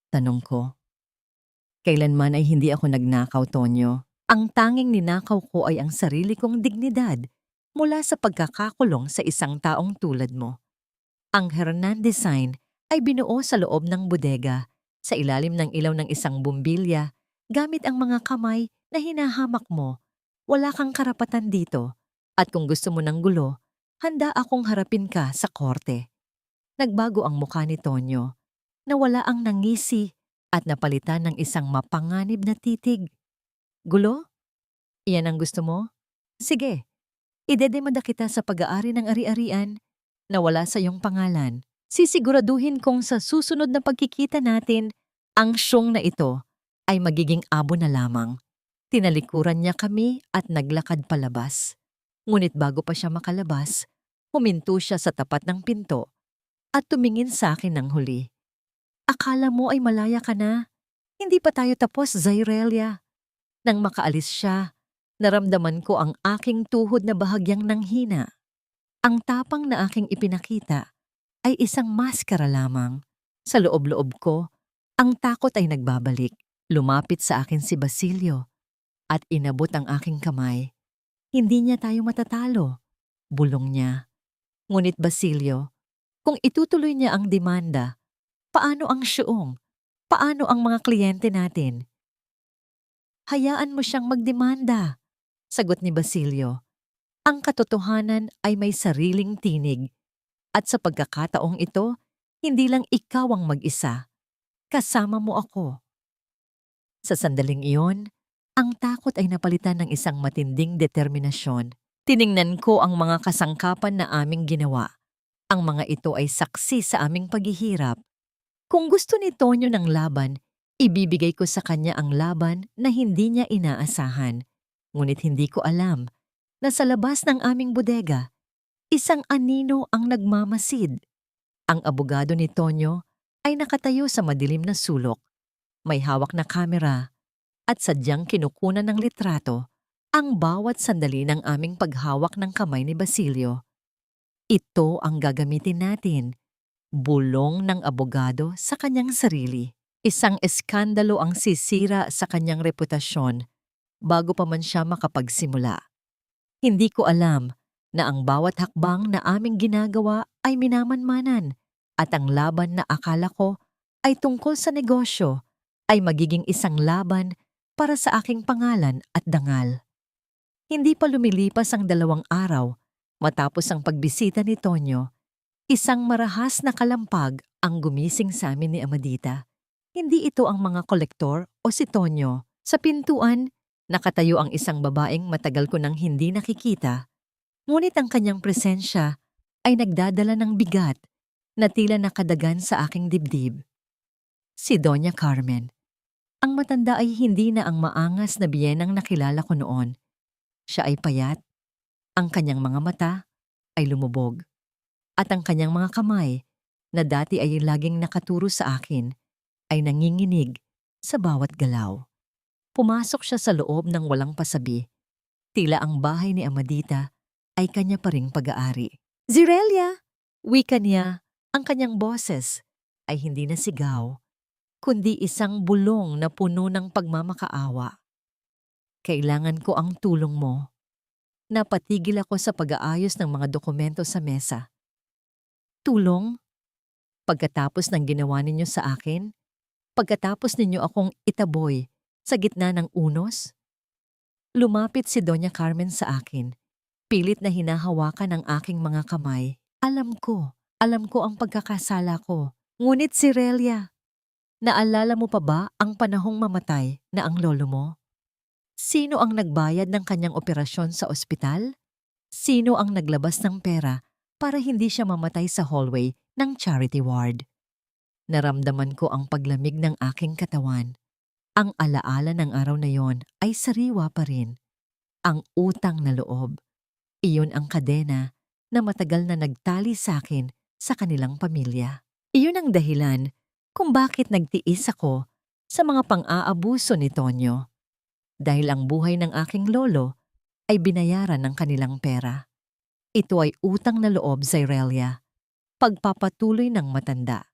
Tanong ko. Kailanman ay hindi ako nagnakaw, Tonyo. Ang tanging ninakaw ko ay ang sarili kong dignidad mula sa pagkakakulong sa isang taong tulad mo. Ang Hernan Design ay binuo sa loob ng bodega, sa ilalim ng ilaw ng isang bumbilya, gamit ang mga kamay na hinahamak mo. Wala kang karapatan dito. At kung gusto mo ng gulo, handa akong harapin ka sa korte. Nagbago ang mukha ni Tonyo. Nawala ang nangisi at napalitan ng isang mapanganib na titig. Gulo? Iyan ang gusto mo? Sige, idedemanda kita sa pag-aari ng ari-arian na wala sa iyong pangalan. Sisiguraduhin kong sa susunod na pagkikita natin, ang siyong na ito ay magiging abo na lamang. Tinalikuran niya kami at naglakad palabas. Ngunit bago pa siya makalabas, huminto siya sa tapat ng pinto at tumingin sa akin ng huli. Akala mo ay malaya ka na? Hindi pa tayo tapos, Zyrelia. Nang makaalis siya, naramdaman ko ang aking tuhod na bahagyang nanghina. Ang tapang na aking ipinakita ay isang maskara lamang. Sa loob-loob ko, ang takot ay nagbabalik. Lumapit sa akin si Basilio at inabot ang aking kamay. Hindi niya tayo matatalo, bulong niya. Ngunit Basilio, kung itutuloy niya ang demanda, paano ang siyong? Paano ang mga kliyente natin? Hayaan mo siyang magdemanda, sagot ni Basilio. Ang katotohanan ay may sariling tinig. At sa pagkakataong ito, hindi lang ikaw ang mag-isa. Kasama mo ako. Sa sandaling iyon, ang takot ay napalitan ng isang matinding determinasyon. Tiningnan ko ang mga kasangkapan na aming ginawa. Ang mga ito ay saksi sa aming paghihirap. Kung gusto ni Tonyo ng laban, ibibigay ko sa kanya ang laban na hindi niya inaasahan. Ngunit hindi ko alam na sa labas ng aming bodega, isang anino ang nagmamasid. Ang abogado ni Tonyo ay nakatayo sa madilim na sulok. May hawak na kamera at sadyang kinukunan ng litrato ang bawat sandali ng aming paghawak ng kamay ni Basilio. Ito ang gagamitin natin. Bulong ng abogado sa kanyang sarili. Isang eskandalo ang sisira sa kanyang reputasyon bago pa man siya makapagsimula. Hindi ko alam na ang bawat hakbang na aming ginagawa ay minamanmanan at ang laban na akala ko ay tungkol sa negosyo ay magiging isang laban para sa aking pangalan at dangal. Hindi pa lumilipas ang 2 araw matapos ang pagbisita ni Tonyo, isang marahas na kalampag ang gumising sa amin ni Amadita. Hindi ito ang mga kolektor o si Tonyo. Sa pintuan, nakatayo ang isang babaeng matagal ko nang hindi nakikita. Ngunit ang kanyang presensya ay nagdadala ng bigat na tila nakadagan sa aking dibdib. Si Doña Carmen. Ang matanda ay hindi na ang maangas na biyenang nakilala ko noon. Siya ay payat, ang kanyang mga mata ay lumubog, at ang kanyang mga kamay na dati ay laging nakaturo sa akin ay nanginginig sa bawat galaw. Pumasok siya sa loob ng walang pasabi. Tila ang bahay ni Amadita ay kanya pa ring pag-aari. "Zirelia!" Wika niya. Ang kanyang boses ay hindi na sigaw, kundi isang bulong na puno ng pagmamakaawa. "Kailangan ko ang tulong mo." Napatigil ako sa pag-aayos ng mga dokumento sa mesa. "Tulong? Pagkatapos ng ginawa ninyo sa akin? Pagkatapos ninyo akong itaboy sa gitna ng unos?" Lumapit si Doña Carmen sa akin. Pilit na hinahawakan ang aking mga kamay. Alam ko ang pagkakasala ko. Ngunit si Relia, naalala mo pa ba ang panahong mamatay na ang lolo mo? Sino ang nagbayad ng kanyang operasyon sa ospital? Sino ang naglabas ng pera para hindi siya mamatay sa hallway ng charity ward? Naramdaman ko ang paglamig ng aking katawan. Ang alaala ng araw na yon ay sariwa pa rin. Ang utang na loob. Iyon ang kadena na matagal na nagtali sa akin sa kanilang pamilya. Iyon ang dahilan kung bakit nagtiis ako sa mga pang-aabuso ni Tonyo. Dahil ang buhay ng aking lolo ay binayaran ng kanilang pera. Ito ay utang na loob, Zirelia. Pagpapatuloy ng matanda.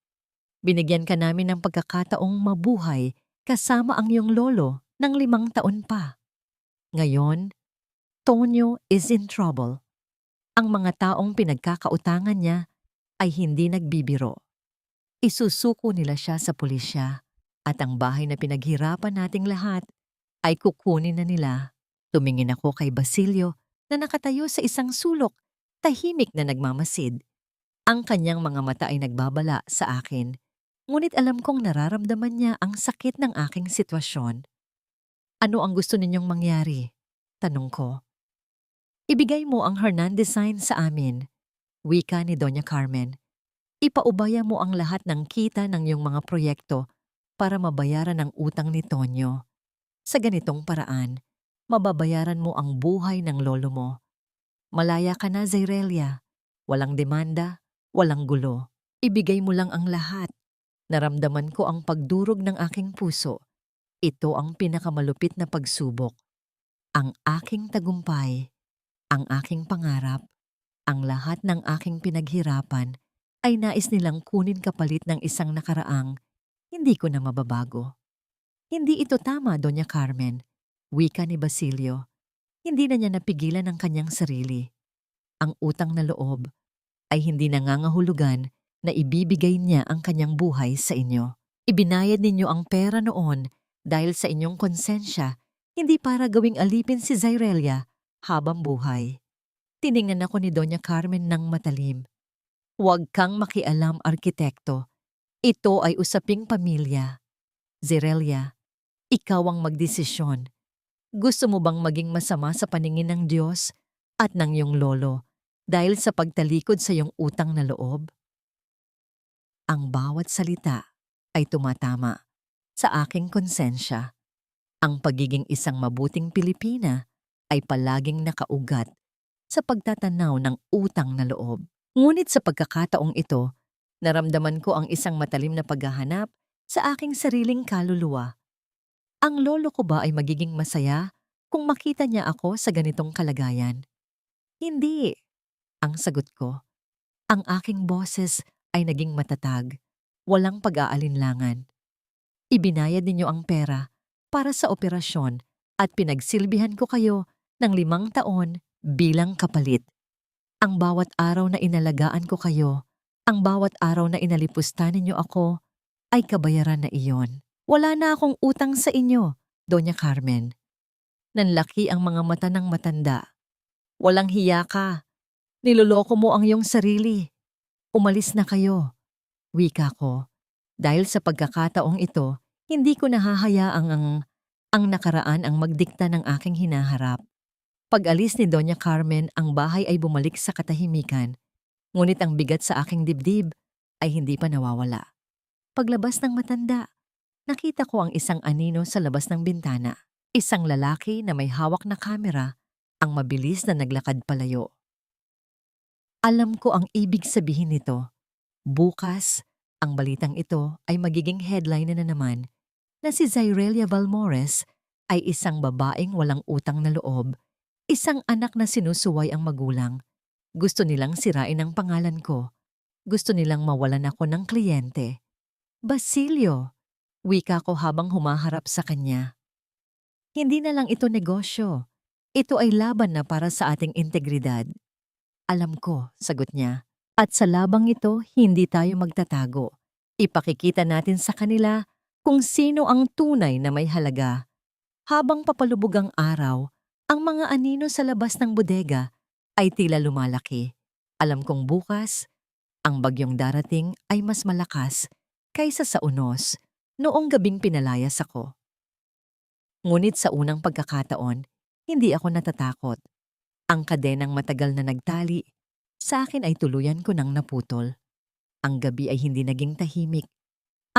Binigyan ka namin ng pagkakataong mabuhay kasama ang iyong lolo ng 5 taon pa. Ngayon, Tonyo is in trouble. Ang mga taong pinagkakautangan niya ay hindi nagbibiro. Isusuko nila siya sa pulisya at ang bahay na pinaghirapan nating lahat ay kukunin na nila. Tumingin ako kay Basilio na nakatayo sa isang sulok, tahimik na nagmamasid. Ang kanyang mga mata ay nagbabala sa akin, ngunit alam kong nararamdaman niya ang sakit ng aking sitwasyon. "Ano ang gusto ninyong mangyari?" tanong ko. "Ibigay mo ang Hernandez sign sa amin," wika ni Doña Carmen. "Ipaubaya mo ang lahat ng kita ng iyong mga proyekto para mabayaran ang utang ni Tonyo. Sa ganitong paraan, mababayaran mo ang buhay ng lolo mo. Malaya ka na, Zirelia. Walang demanda, walang gulo. Ibigay mo lang ang lahat." Naramdaman ko ang pagdurog ng aking puso. Ito ang pinakamalupit na pagsubok. Ang aking tagumpay, ang aking pangarap, ang lahat ng aking pinaghirapan ay nais nilang kunin kapalit ng isang nakaraang hindi ko na mababago. "Hindi ito tama, Doña Carmen," wika ni Basilio. Hindi na niya napigilan ang kanyang sarili. Ang utang na loob ay hindi nangangahulugan na ibibigay niya ang kanyang buhay sa inyo. Ibinayad ninyo ang pera noon dahil sa inyong konsensya, hindi para gawing alipin si Zirelia habang buhay. Tiningnan ako ni Doña Carmen ng matalim. "Huwag kang makialam, arkitekto. Ito ay usaping pamilya. Zirelia, ikaw ang magdesisyon. Gusto mo bang maging masama sa paningin ng Diyos at ng iyong lolo dahil sa pagtalikod sa iyong utang na loob?" Ang bawat salita ay tumatama sa aking konsensya. Ang pagiging isang mabuting Pilipina ay palaging nakaugat sa pagtatanaw ng utang na loob. Ngunit sa pagkakataong ito, naramdaman ko ang isang matalim na paghahanap sa aking sariling kaluluwa. Ang lolo ko ba ay magiging masaya kung makita niya ako sa ganitong kalagayan? Hindi, ang sagot ko. Ang aking boses ay naging matatag, walang pag-aalinlangan. Ibinayad ninyo ang pera para sa operasyon at pinagsilbihan ko kayo ng 5 taon bilang kapalit. Ang bawat araw na inalagaan ko kayo, ang bawat araw na inalipusta ninyo ako, ay kabayaran na iyon. Wala na akong utang sa inyo, Doña Carmen. Nanlaki ang mga mata ng matanda. Walang hiya ka. Niloloko mo ang iyong sarili. Umalis na kayo. Wika ko. Dahil sa pagkakataong ito, hindi ko nahahayaang ang nakaraan ang magdikta ng aking hinaharap. Pag-alis ni Doña Carmen, ang bahay ay bumalik sa katahimikan. Ngunit ang bigat sa aking dibdib ay hindi pa nawawala. Paglabas ng matanda, nakita ko ang isang anino sa labas ng bintana. Isang lalaki na may hawak na kamera, ang mabilis na naglakad palayo. Alam ko ang ibig sabihin nito. Bukas, ang balitang ito ay magiging headline na naman na si Zyrelia Valmores ay isang babaeng walang utang na loob, isang anak na sinusuway ang magulang. Gusto nilang sirain ang pangalan ko. Gusto nilang mawalan ako ng kliyente. Basilio, wika ko habang humaharap sa kanya. Hindi na lang ito negosyo. Ito ay laban na para sa ating integridad. Alam ko, sagot niya. At sa labang ito, hindi tayo magtatago. Ipakikita natin sa kanila kung sino ang tunay na may halaga. Habang papalubog ang araw, ang mga anino sa labas ng bodega ay tila lumalaki. Alam kong bukas, ang bagyong darating ay mas malakas kaysa sa unos noong gabing pinalayas ako. Ngunit sa unang pagkakataon, hindi ako natatakot. Ang kadenang matagal na nagtali, sa akin ay tuluyan ko nang naputol. Ang gabi ay hindi naging tahimik.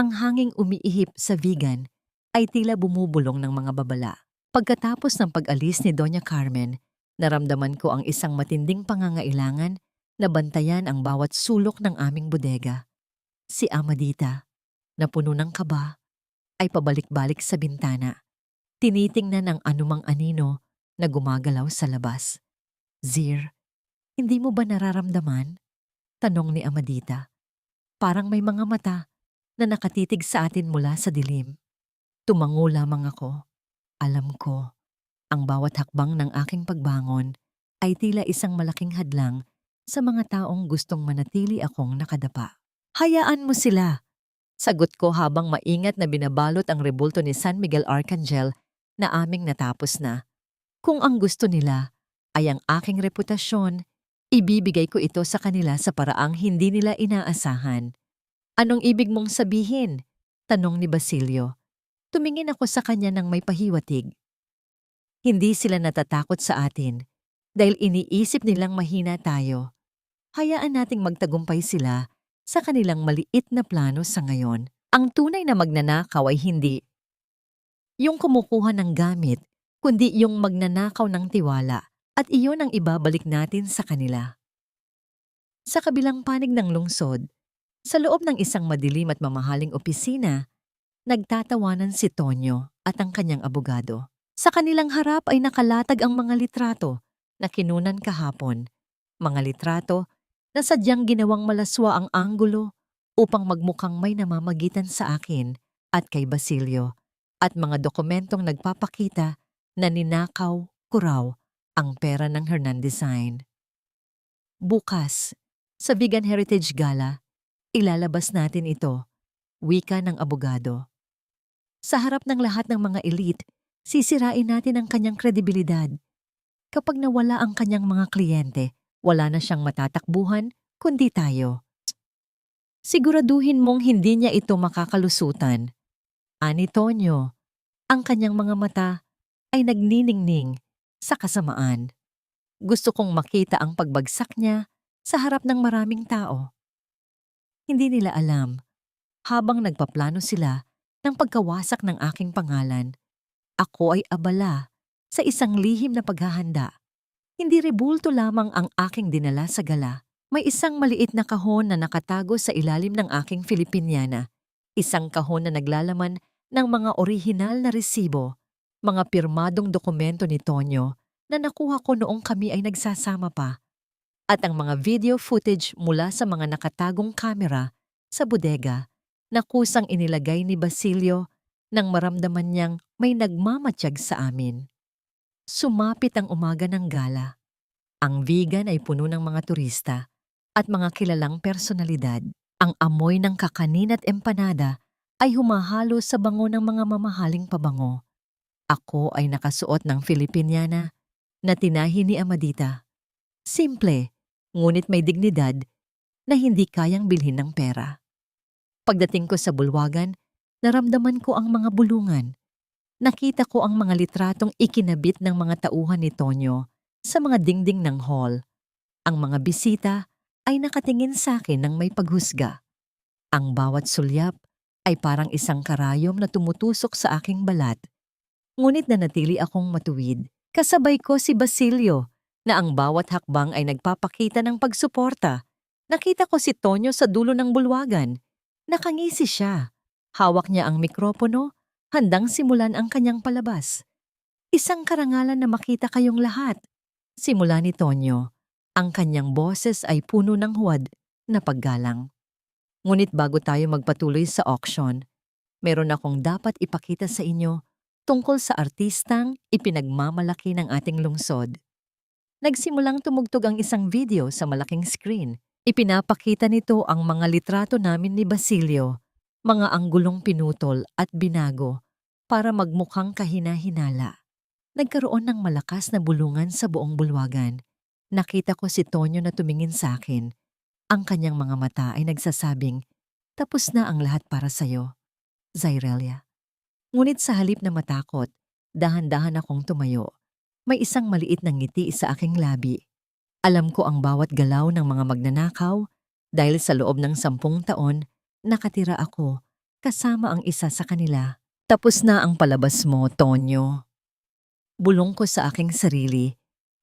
Ang hanging umiihip sa vegan ay tila bumubulong ng mga babala. Pagkatapos ng pag-alis ni Doña Carmen, naramdaman ko ang isang matinding pangangailangan na bantayan ang bawat sulok ng aming bodega. Si Amadita, na puno ng kaba, ay pabalik-balik sa bintana. Tinitingnan ang anumang anino na gumagalaw sa labas. Zir, hindi mo ba nararamdaman? Tanong ni Amadita. Parang may mga mata na nakatitig sa atin mula sa dilim. Tumango lamang ako. Alam ko, ang bawat hakbang ng aking pagbangon ay tila isang malaking hadlang sa mga taong gustong manatili akong nakadapa. Hayaan mo sila, sagot ko habang maingat na binabalot ang rebulto ni San Miguel Arcangel na aming natapos na. Kung ang gusto nila ay ang aking reputasyon, ibibigay ko ito sa kanila sa paraang hindi nila inaasahan. Anong ibig mong sabihin? Tanong ni Basilio. Tumingin ako sa kanya ng may pahiwatig. Hindi sila natatakot sa atin dahil iniisip nilang mahina tayo. Hayaan nating magtagumpay sila sa kanilang maliit na plano sa ngayon. Ang tunay na magnanakaw ay hindi yung kumukuha ng gamit, kundi yung magnanakaw ng tiwala at iyon ang ibabalik natin sa kanila. Sa kabilang panig ng lungsod, sa loob ng isang madilim at mamahaling opisina, nagtatawanan si Tonyo at ang kanyang abogado. Sa kanilang harap ay nakalatag ang mga litrato na kinunan kahapon. Mga litrato na sadyang ginawang malaswa ang anggulo upang magmukhang may namamagitan sa akin at kay Basilio, at mga dokumentong nagpapakita na ninakaw ko raw ang pera ng Hernan Design. Bukas, sa Vegan Heritage Gala, ilalabas natin ito, wika ng abogado. Sa harap ng lahat ng mga elite, sisirain natin ang kanyang kredibilidad. Kapag nawala ang kanyang mga kliyente, wala na siyang matatakbuhan, kundi tayo. Siguraduhin mong hindi niya ito makakalusutan. Ani Tonyo, ang kanyang mga mata ay nagniningning sa kasamaan. Gusto kong makita ang pagbagsak niya sa harap ng maraming tao. Hindi nila alam, habang nagpaplano sila ng pagkawasak ng aking pangalan, ako ay abala sa isang lihim na paghahanda. Hindi rebulto lamang ang aking dinala sa gala. May isang maliit na kahon na nakatago sa ilalim ng aking Filipiniana. Isang kahon na naglalaman ng mga orihinal na resibo, mga pirmadong dokumento ni Tonyo na nakuha ko noong kami ay nagsasama pa, at ang mga video footage mula sa mga nakatagong kamera sa bodega na kusang inilagay ni Basilio nang maramdaman niyang may nagmamatiyag sa amin. Sumapit ang umaga ng gala. Ang vegan ay puno ng mga turista at mga kilalang personalidad. Ang amoy ng kakanin at empanada ay humahalo sa bango ng mga mamahaling pabango. Ako ay nakasuot ng Filipiniana na tinahi ni Amadita. Simple, ngunit may dignidad na hindi kayang bilhin ng pera. Pagdating ko sa bulwagan, naramdaman ko ang mga bulungan. Nakita ko ang mga litratong ikinabit ng mga tauhan ni Tonyo sa mga dingding ng hall. Ang mga bisita ay nakatingin sa akin ng may paghusga. Ang bawat sulyap ay parang isang karayom na tumutusok sa aking balat. Ngunit nanatili akong matuwid. Kasabay ko si Basilio na ang bawat hakbang ay nagpapakita ng pagsuporta. Nakita ko si Tonyo sa dulo ng bulwagan. Nakangisi siya. Hawak niya ang mikropono, handang simulan ang kanyang palabas. Isang karangalan na makita kayong lahat. Simula ni Tonyo, ang kanyang boses ay puno ng huwad na paggalang. Ngunit bago tayo magpatuloy sa auction, meron akong dapat ipakita sa inyo tungkol sa artistang ipinagmamalaki ng ating lungsod. Nagsimulang tumugtog ang isang video sa malaking screen. Ipinapakita nito ang mga litrato namin ni Basilio, mga anggulong pinutol at binago para magmukhang kahina-hinala. Nagkaroon ng malakas na bulungan sa buong bulwagan. Nakita ko si Tonyo na tumingin sa akin. Ang kanyang mga mata ay nagsasabing, "Tapos na ang lahat para sa'yo, Zyrelia." Ngunit sa halip na matakot, dahan-dahan akong tumayo. May isang maliit na ngiti sa aking labi. Alam ko ang bawat galaw ng mga magnanakaw dahil sa loob ng 10 taon, nakatira ako kasama ang isa sa kanila. "Tapos na ang palabas mo, Tonyo." Bulong ko sa aking sarili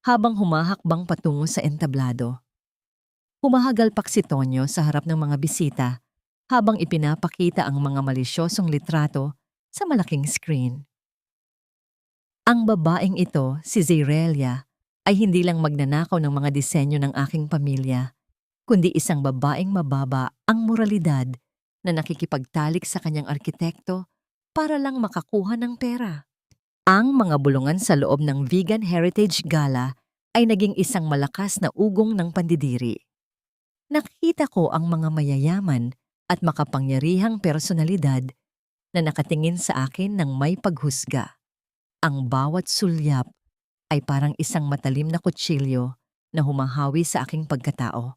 habang humahakbang patungo sa entablado. Humahagalpak si Tonyo sa harap ng mga bisita habang ipinapakita ang mga malisyosong litrato sa malaking screen. Ang babaeng ito, si Zyrelia, ay hindi lang magnanakaw ng mga disenyo ng aking pamilya, kundi isang babaeng mababa ang moralidad na nakikipagtalik sa kanyang arkitekto para lang makakuha ng pera. Ang mga bulungan sa loob ng Vegan Heritage Gala ay naging isang malakas na ugong ng pandidiri. Nakita ko ang mga mayayaman at makapangyarihang personalidad na nakatingin sa akin ng may paghusga. Ang bawat sulyap ay parang isang matalim na kutsilyo na humahawi sa aking pagkatao.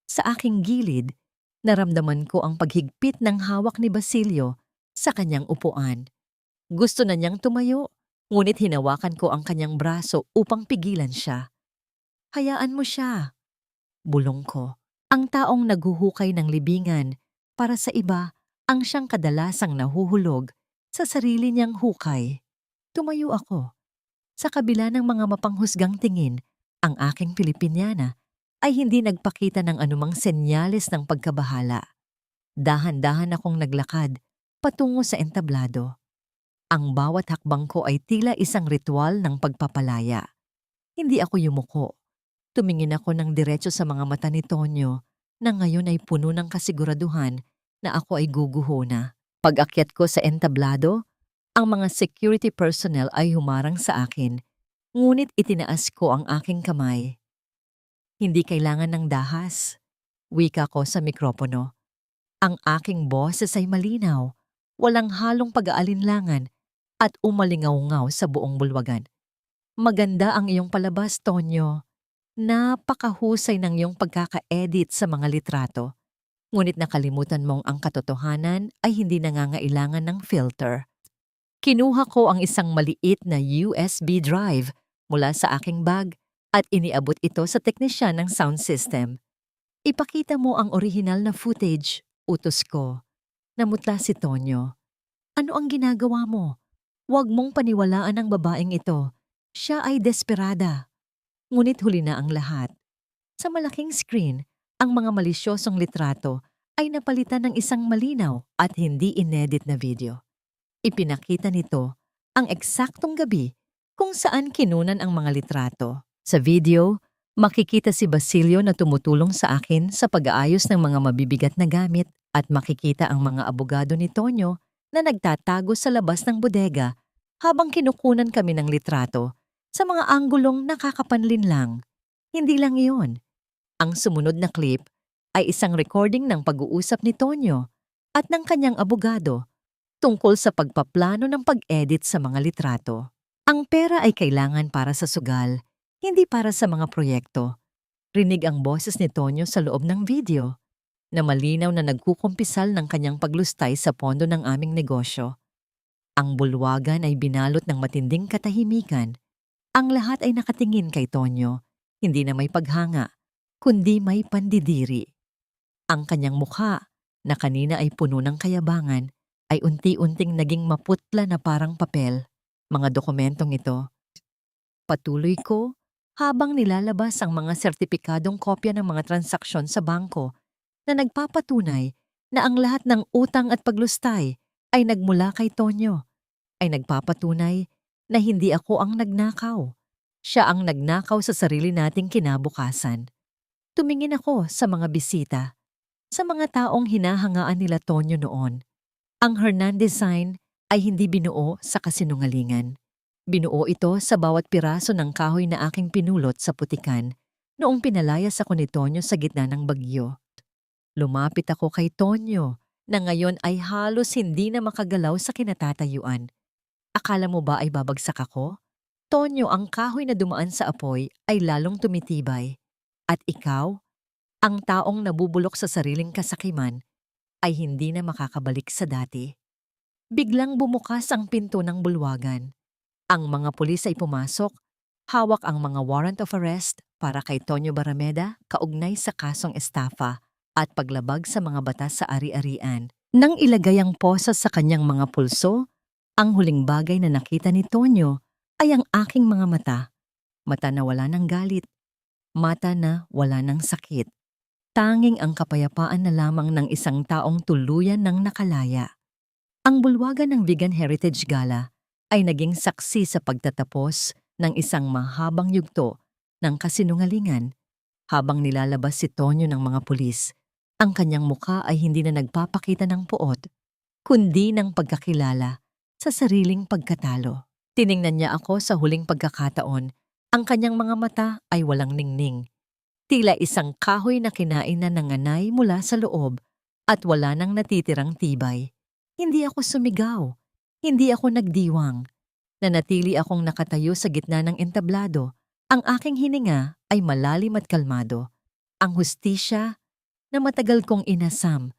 Sa aking gilid, naramdaman ko ang paghigpit ng hawak ni Basilio sa kanyang upuan. Gusto na niyang tumayo, ngunit hinawakan ko ang kanyang braso upang pigilan siya. "Hayaan mo siya," bulong ko. Ang taong naghuhukay ng libingan para sa iba ang siyang kadalasang nahuhulog sa sarili niyang hukay. Tumayo ako. Sa kabila ng mga mapanghusgang tingin, ang aking Filipiniana ay hindi nagpakita ng anumang senyales ng pagkabahala. Dahan-dahan akong naglakad patungo sa entablado. Ang bawat hakbang ko ay tila isang ritual ng pagpapalaya. Hindi ako yumuko. Tumingin ako ng diretso sa mga mata ni Tonyo na ngayon ay puno ng kasiguraduhan na ako ay guguho na. Pag-akyat ko sa entablado, ang mga security personnel ay humarang sa akin, ngunit itinaas ko ang aking kamay. "Hindi kailangan ng dahas," wika ko sa mikropono. Ang aking boses ay malinaw, walang halong pag-aalinlangan at umalingaw-ngaw sa buong bulwagan. "Maganda ang iyong palabas, Tonyo. Napakahusay ng iyong pagkaka-edit sa mga litrato. Ngunit nakalimutan mong ang katotohanan ay hindi nangangailangan ng filter." Kinuha ko ang isang maliit na USB drive mula sa aking bag at iniabot ito sa teknisyan ng sound system. "Ipakita mo ang orihinal na footage," utos ko. Namutla si Tonyo. "Ano ang ginagawa mo? Huwag mong paniwalaan ang babaeng ito. Siya ay desperada." Ngunit huli na ang lahat. Sa malaking screen, ang mga malisyosong litrato ay napalitan ng isang malinaw at hindi inedit na video. Ipinakita nito ang eksaktong gabi kung saan kinunan ang mga litrato. Sa video, makikita si Basilio na tumutulong sa akin sa pag-aayos ng mga mabibigat na gamit at makikita ang mga abogado ni Tonyo na nagtatago sa labas ng bodega habang kinukunan kami ng litrato sa mga anggulong nakakapanlin lang. Hindi lang iyon. Ang sumunod na clip ay isang recording ng pag-uusap ni Tonyo at ng kanyang abogado tungkol sa pagpaplano ng pag-edit sa mga litrato. Ang pera ay kailangan para sa sugal, hindi para sa mga proyekto. Rinig ang boses ni Tonyo sa loob ng video, na malinaw na nagkukumpisal ng kanyang paglustay sa pondo ng aming negosyo. Ang bulwagan ay binalot ng matinding katahimikan. Ang lahat ay nakatingin kay Tonyo, hindi na may paghanga, kundi may pandidiri. Ang kanyang mukha, na kanina ay puno ng kayabangan, ay unti-unting naging maputla na parang papel. Mga dokumentong ito. Patuloy ko habang nilalabas ang mga sertipikadong kopya ng mga transaksyon sa bangko na nagpapatunay na ang lahat ng utang at paglustay ay nagmula kay Tonyo, ay nagpapatunay na hindi ako ang nagnakaw. Siya ang nagnakaw sa sarili nating kinabukasan. Tumingin ako sa mga bisita, sa mga taong hinahangaan nila Tonyo noon. Ang Hernandez sign ay hindi binuo sa kasinungalingan. Binuo ito sa bawat piraso ng kahoy na aking pinulot sa putikan noong pinalayas ako ni Tonyo sa gitna ng bagyo. Lumapit ako kay Tonyo na ngayon ay halos hindi na makagalaw sa kinatatayuan. Akala mo ba ay babagsak ako? Tonyo, ang kahoy na dumaan sa apoy ay lalong tumitibay. At ikaw, ang taong nabubulok sa sariling kasakiman, ay hindi na makakabalik sa dati. Biglang bumukas ang pinto ng bulwagan. Ang mga pulis ay pumasok, hawak ang mga warrant of arrest para kay Tonyo Barameda kaugnay sa kasong estafa at paglabag sa mga batas sa ari-arian. Nang ilagay ang posas sa kanyang mga pulso, ang huling bagay na nakita ni Tonyo ay ang aking mga mata. Mata na wala ng galit, mata na wala ng sakit. Tanging ang kapayapaan na lamang ng isang taong tuluyan ng nakalaya. Ang bulwagan ng Vegan Heritage Gala ay naging saksi sa pagtatapos ng isang mahabang yugto ng kasinungalingan. Habang nilalabas si Tonyo ng mga pulis, ang kanyang mukha ay hindi na nagpapakita ng puot, kundi ng pagkakilala sa sariling pagkatalo. Tiningnan niya ako sa huling pagkakataon. Ang kanyang mga mata ay walang ningning. Tila isang kahoy na kinain na nanganay mula sa loob at wala nang natitirang tibay. Hindi ako sumigaw. Hindi ako nagdiwang. Nanatili akong nakatayo sa gitna ng entablado. Ang aking hininga ay malalim at kalmado. Ang hustisya na matagal kong inasam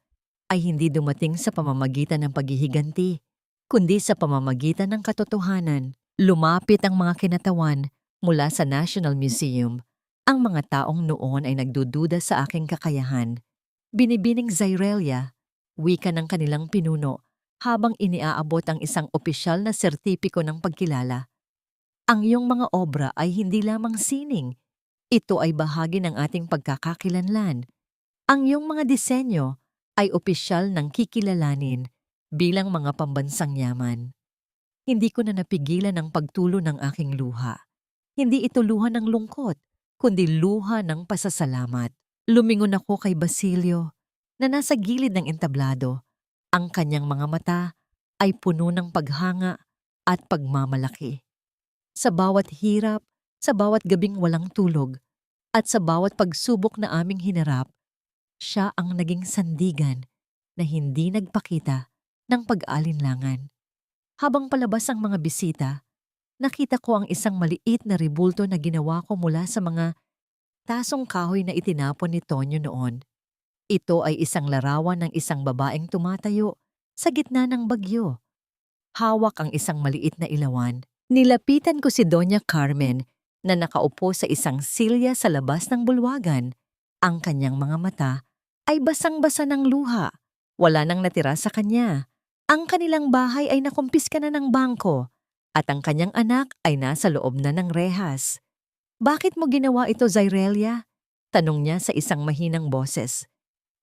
ay hindi dumating sa pamamagitan ng paghihiganti, kundi sa pamamagitan ng katotohanan. Lumapit ang mga kinatawan mula sa National Museum. Ang mga taong noon ay nagdududa sa aking kakayahan. Binibining Zyrelia, wika ng kanilang pinuno, habang iniaabot ang isang opisyal na sertipiko ng pagkilala. Ang iyong mga obra ay hindi lamang sining. Ito ay bahagi ng ating pagkakakilanlan. Ang iyong mga disenyo ay opisyal ng kikilalanin bilang mga pambansang yaman. Hindi ko na napigilan ang pagtulo ng aking luha. Hindi ito luha ng lungkot, kundi luha ng pasasalamat. Lumingon ako kay Basilio na nasa gilid ng entablado. Ang kanyang mga mata ay puno ng paghanga at pagmamalaki. Sa bawat hirap, sa bawat gabing walang tulog, at sa bawat pagsubok na aming hinarap, siya ang naging sandigan na hindi nagpakita ng pag-alinlangan. Habang palabas ang mga bisita, nakita ko ang isang maliit na ribulto na ginawa ko mula sa mga tasong kahoy na itinapon ni Tonyo noon. Ito ay isang larawan ng isang babaeng tumatayo sa gitna ng bagyo. Hawak ang isang maliit na ilawan. Nilapitan ko si Doña Carmen na nakaupo sa isang silya sa labas ng bulwagan. Ang kanyang mga mata ay basang-basa ng luha. Wala nang natira sa kanya. Ang kanilang bahay ay nakumpiska na ng bangko at ang kanyang anak ay nasa loob na ng rehas. Bakit mo ginawa ito, Zyrelia? Tanong niya sa isang mahinang boses.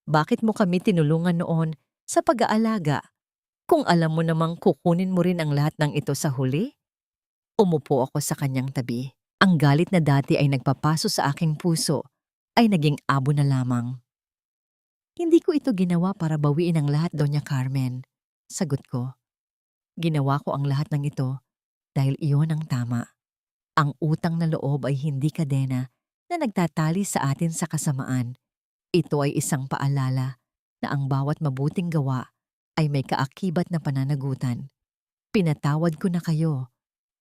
Bakit mo kami tinulungan noon sa pag-aalaga kung alam mo namang kukunin mo rin ang lahat ng ito sa huli? Umupo ako sa kanyang tabi. Ang galit na dati ay nagpapaso sa aking puso ay naging abo na lamang. Hindi ko ito ginawa para bawiin ang lahat, Doña Carmen. Sagot ko. Ginawa ko ang lahat ng ito dahil iyon ang tama. Ang utang na loob ay hindi kadena na nagtatali sa atin sa kasamaan. Ito ay isang paalala na ang bawat mabuting gawa ay may kaakibat na pananagutan. Pinatawad ko na kayo,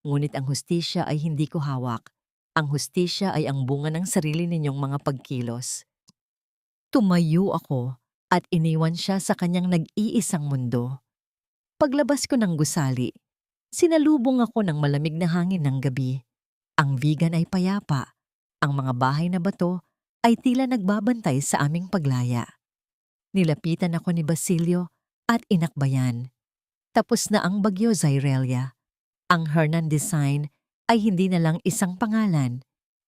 ngunit ang hustisya ay hindi ko hawak. Ang hustisya ay ang bunga ng sarili ninyong mga pagkilos. Tumayo ako at iniwan siya sa kanyang nag-iisang mundo. Paglabas ko ng gusali, sinalubong ako ng malamig na hangin ng gabi. Ang vegan ay payapa. Ang mga bahay na bato ay tila nagbabantay sa aming paglaya. Nilapitan ako ni Basilio at inakbayan. Tapos na ang bagyo, Zyrelia. Ang Hernan design ay hindi na lang isang pangalan.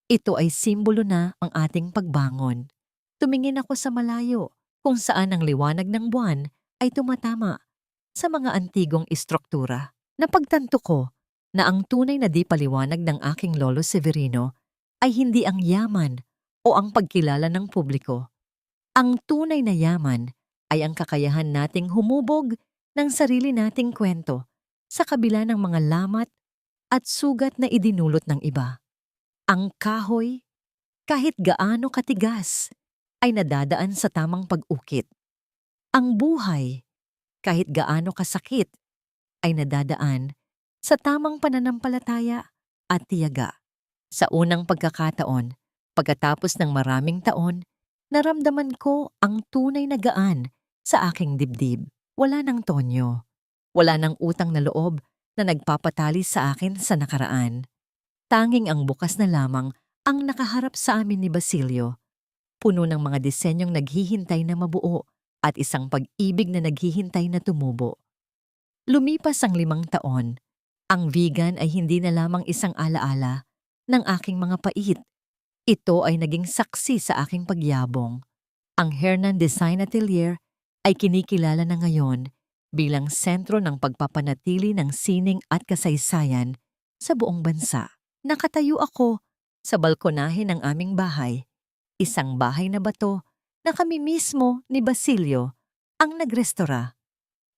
Ito ay simbolo na ang ating pagbangon. Tumingin ako sa malayo kung saan ang liwanag ng buwan ay tumatama sa mga antigong istruktura. Napagtanto ko na ang tunay na di paliwanag ng aking lolo Severino ay hindi ang yaman o ang pagkilala ng publiko. Ang tunay na yaman ay ang kakayahan nating humubog ng sarili nating kwento sa kabila ng mga lamat at sugat na idinulot ng iba. Ang kahoy, kahit gaano katigas, ay nadadaan sa tamang pag-ukit. Ang buhay, kahit gaano kasakit, ay nadadaan sa tamang pananampalataya at tiyaga. Sa unang pagkakataon, pagkatapos ng maraming taon, naramdaman ko ang tunay na gaan sa aking dibdib. Wala ng tonyo. Wala ng utang na loob na nagpapatali sa akin sa nakaraan. Tanging ang bukas na lamang ang nakaharap sa amin ni Basilio. Puno ng mga disenyong naghihintay na mabuo at isang pag-ibig na naghihintay na tumubo. Lumipas ang 5 taon. Ang vegan ay hindi na lamang isang alaala ng aking mga pait. Ito ay naging saksi sa aking pagyabong. Ang Hernan Design Atelier ay kinikilala na ngayon bilang sentro ng pagpapanatili ng sining at kasaysayan sa buong bansa. Nakatayo ako sa balkonahe ng aming bahay, isang bahay na bato na kami mismo ni Basilio ang nagrestora.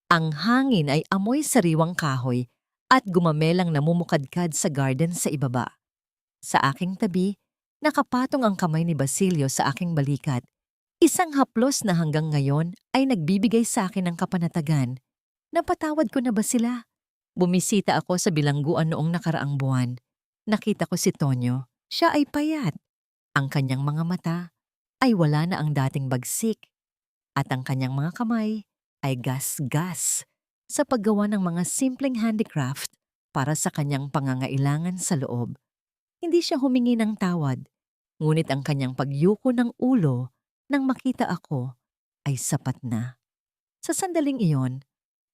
Ang hangin ay amoy sariwang kahoy at gumamelang namumukadkad sa garden sa ibaba. Sa aking tabi, nakapatong ang kamay ni Basilio sa aking balikat. Isang haplos na hanggang ngayon ay nagbibigay sa akin ng kapanatagan. Napatawad ko na ba sila? Bumisita ako sa bilangguan noong nakaraang buwan. Nakita ko si Tonyo. Siya ay payat. Ang kanyang mga mata ay wala na ang dating bagsik. At ang kanyang mga kamay ay gas-gas sa paggawa ng mga simpleng handicraft para sa kanyang pangangailangan sa loob. Hindi siya humingi ng tawad, ngunit ang kanyang pagyuko ng ulo nang makita ako ay sapat na. Sa sandaling iyon,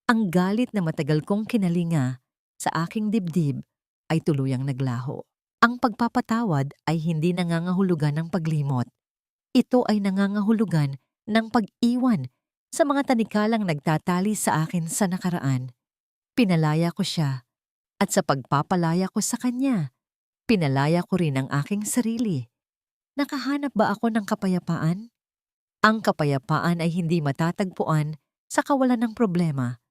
ang galit na matagal kong kinalinga sa aking dibdib ay tuluyang naglaho. Ang pagpapatawad ay hindi nangangahulugan ng paglimot. Ito ay nangangahulugan ng pag-iwan sa mga tanikalang nagtatali sa akin sa nakaraan. Pinalaya ko siya at sa pagpapalaya ko sa kanya, pinalaya ko rin ang aking sarili. Nakahanap ba ako ng kapayapaan? Ang kapayapaan ay hindi matatagpuan sa kawalan ng problema,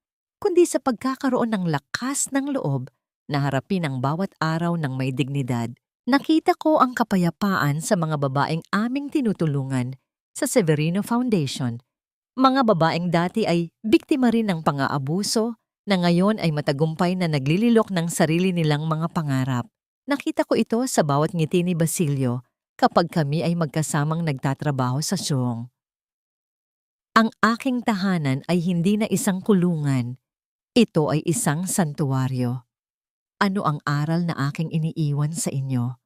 kundi sa pagkakaroon ng lakas ng loob na harapin ang bawat araw ng may dignidad. Nakita ko ang kapayapaan sa mga babaeng aming tinutulungan sa Severino Foundation. Mga babaeng dati ay biktima rin ng pang-aabuso na ngayon ay matagumpay na naglililok ng sarili nilang mga pangarap. Nakita ko ito sa bawat ngiti ni Basilio kapag kami ay magkasamang nagtatrabaho sa syong. Ang aking tahanan ay hindi na isang kulungan. Ito ay isang santuwaryo. Ano ang aral na aking iniiwan sa inyo?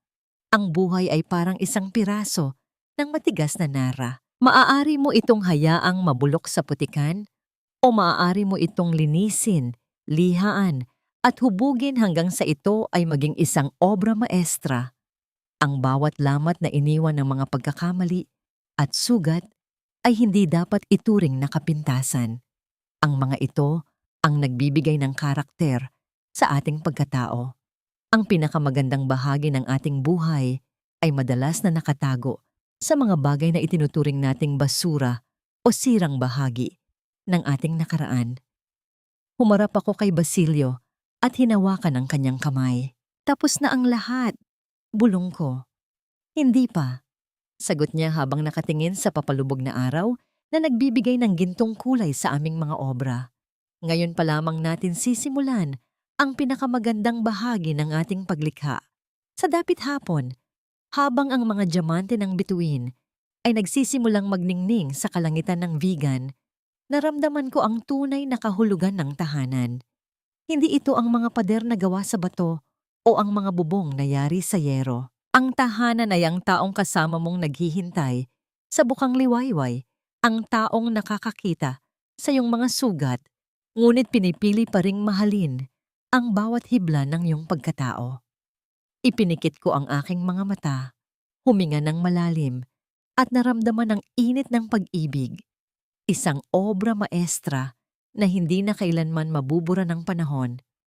Ang buhay ay parang isang piraso ng matigas na nara. Maaari mo itong hayaang mabulok sa putikan o maaari mo itong linisin, lihaan at hubugin hanggang sa ito ay maging isang obra maestra. Ang bawat lamat na iniwan ng mga pagkakamali at sugat ay hindi dapat ituring na kapintasan. Ang mga ito ang nagbibigay ng karakter sa ating pagkatao. Ang pinakamagandang bahagi ng ating buhay ay madalas na nakatago sa mga bagay na itinuturing nating basura o sirang bahagi ng ating nakaraan. Humarap ako kay Basilio at hinawakan ang kanyang kamay. Tapos na ang lahat, bulong ko. Hindi pa, sagot niya habang nakatingin sa papalubog na araw na nagbibigay ng gintong kulay sa aming mga obra. Ngayon pa lamang natin sisimulan ang pinakamagandang bahagi ng ating paglikha. Sa dapit hapon, habang ang mga diamante ng bituin ay nagsisimulang magningning sa kalangitan ng vegan, naramdaman ko ang tunay na kahulugan ng tahanan. Hindi ito ang mga pader na gawa sa bato o ang mga bubong na yari sa yero. Ang tahanan ay ang taong kasama mong naghihintay sa bukang liwayway, ang taong nakakakita sa iyong mga sugat, ngunit pinipili pa ring mahalin ang bawat hibla ng iyong pagkatao. Ipinikit ko ang aking mga mata, huminga ng malalim, at naramdaman ang init ng pag-ibig. Isang obra maestra na hindi na kailanman mabubura ng panahon.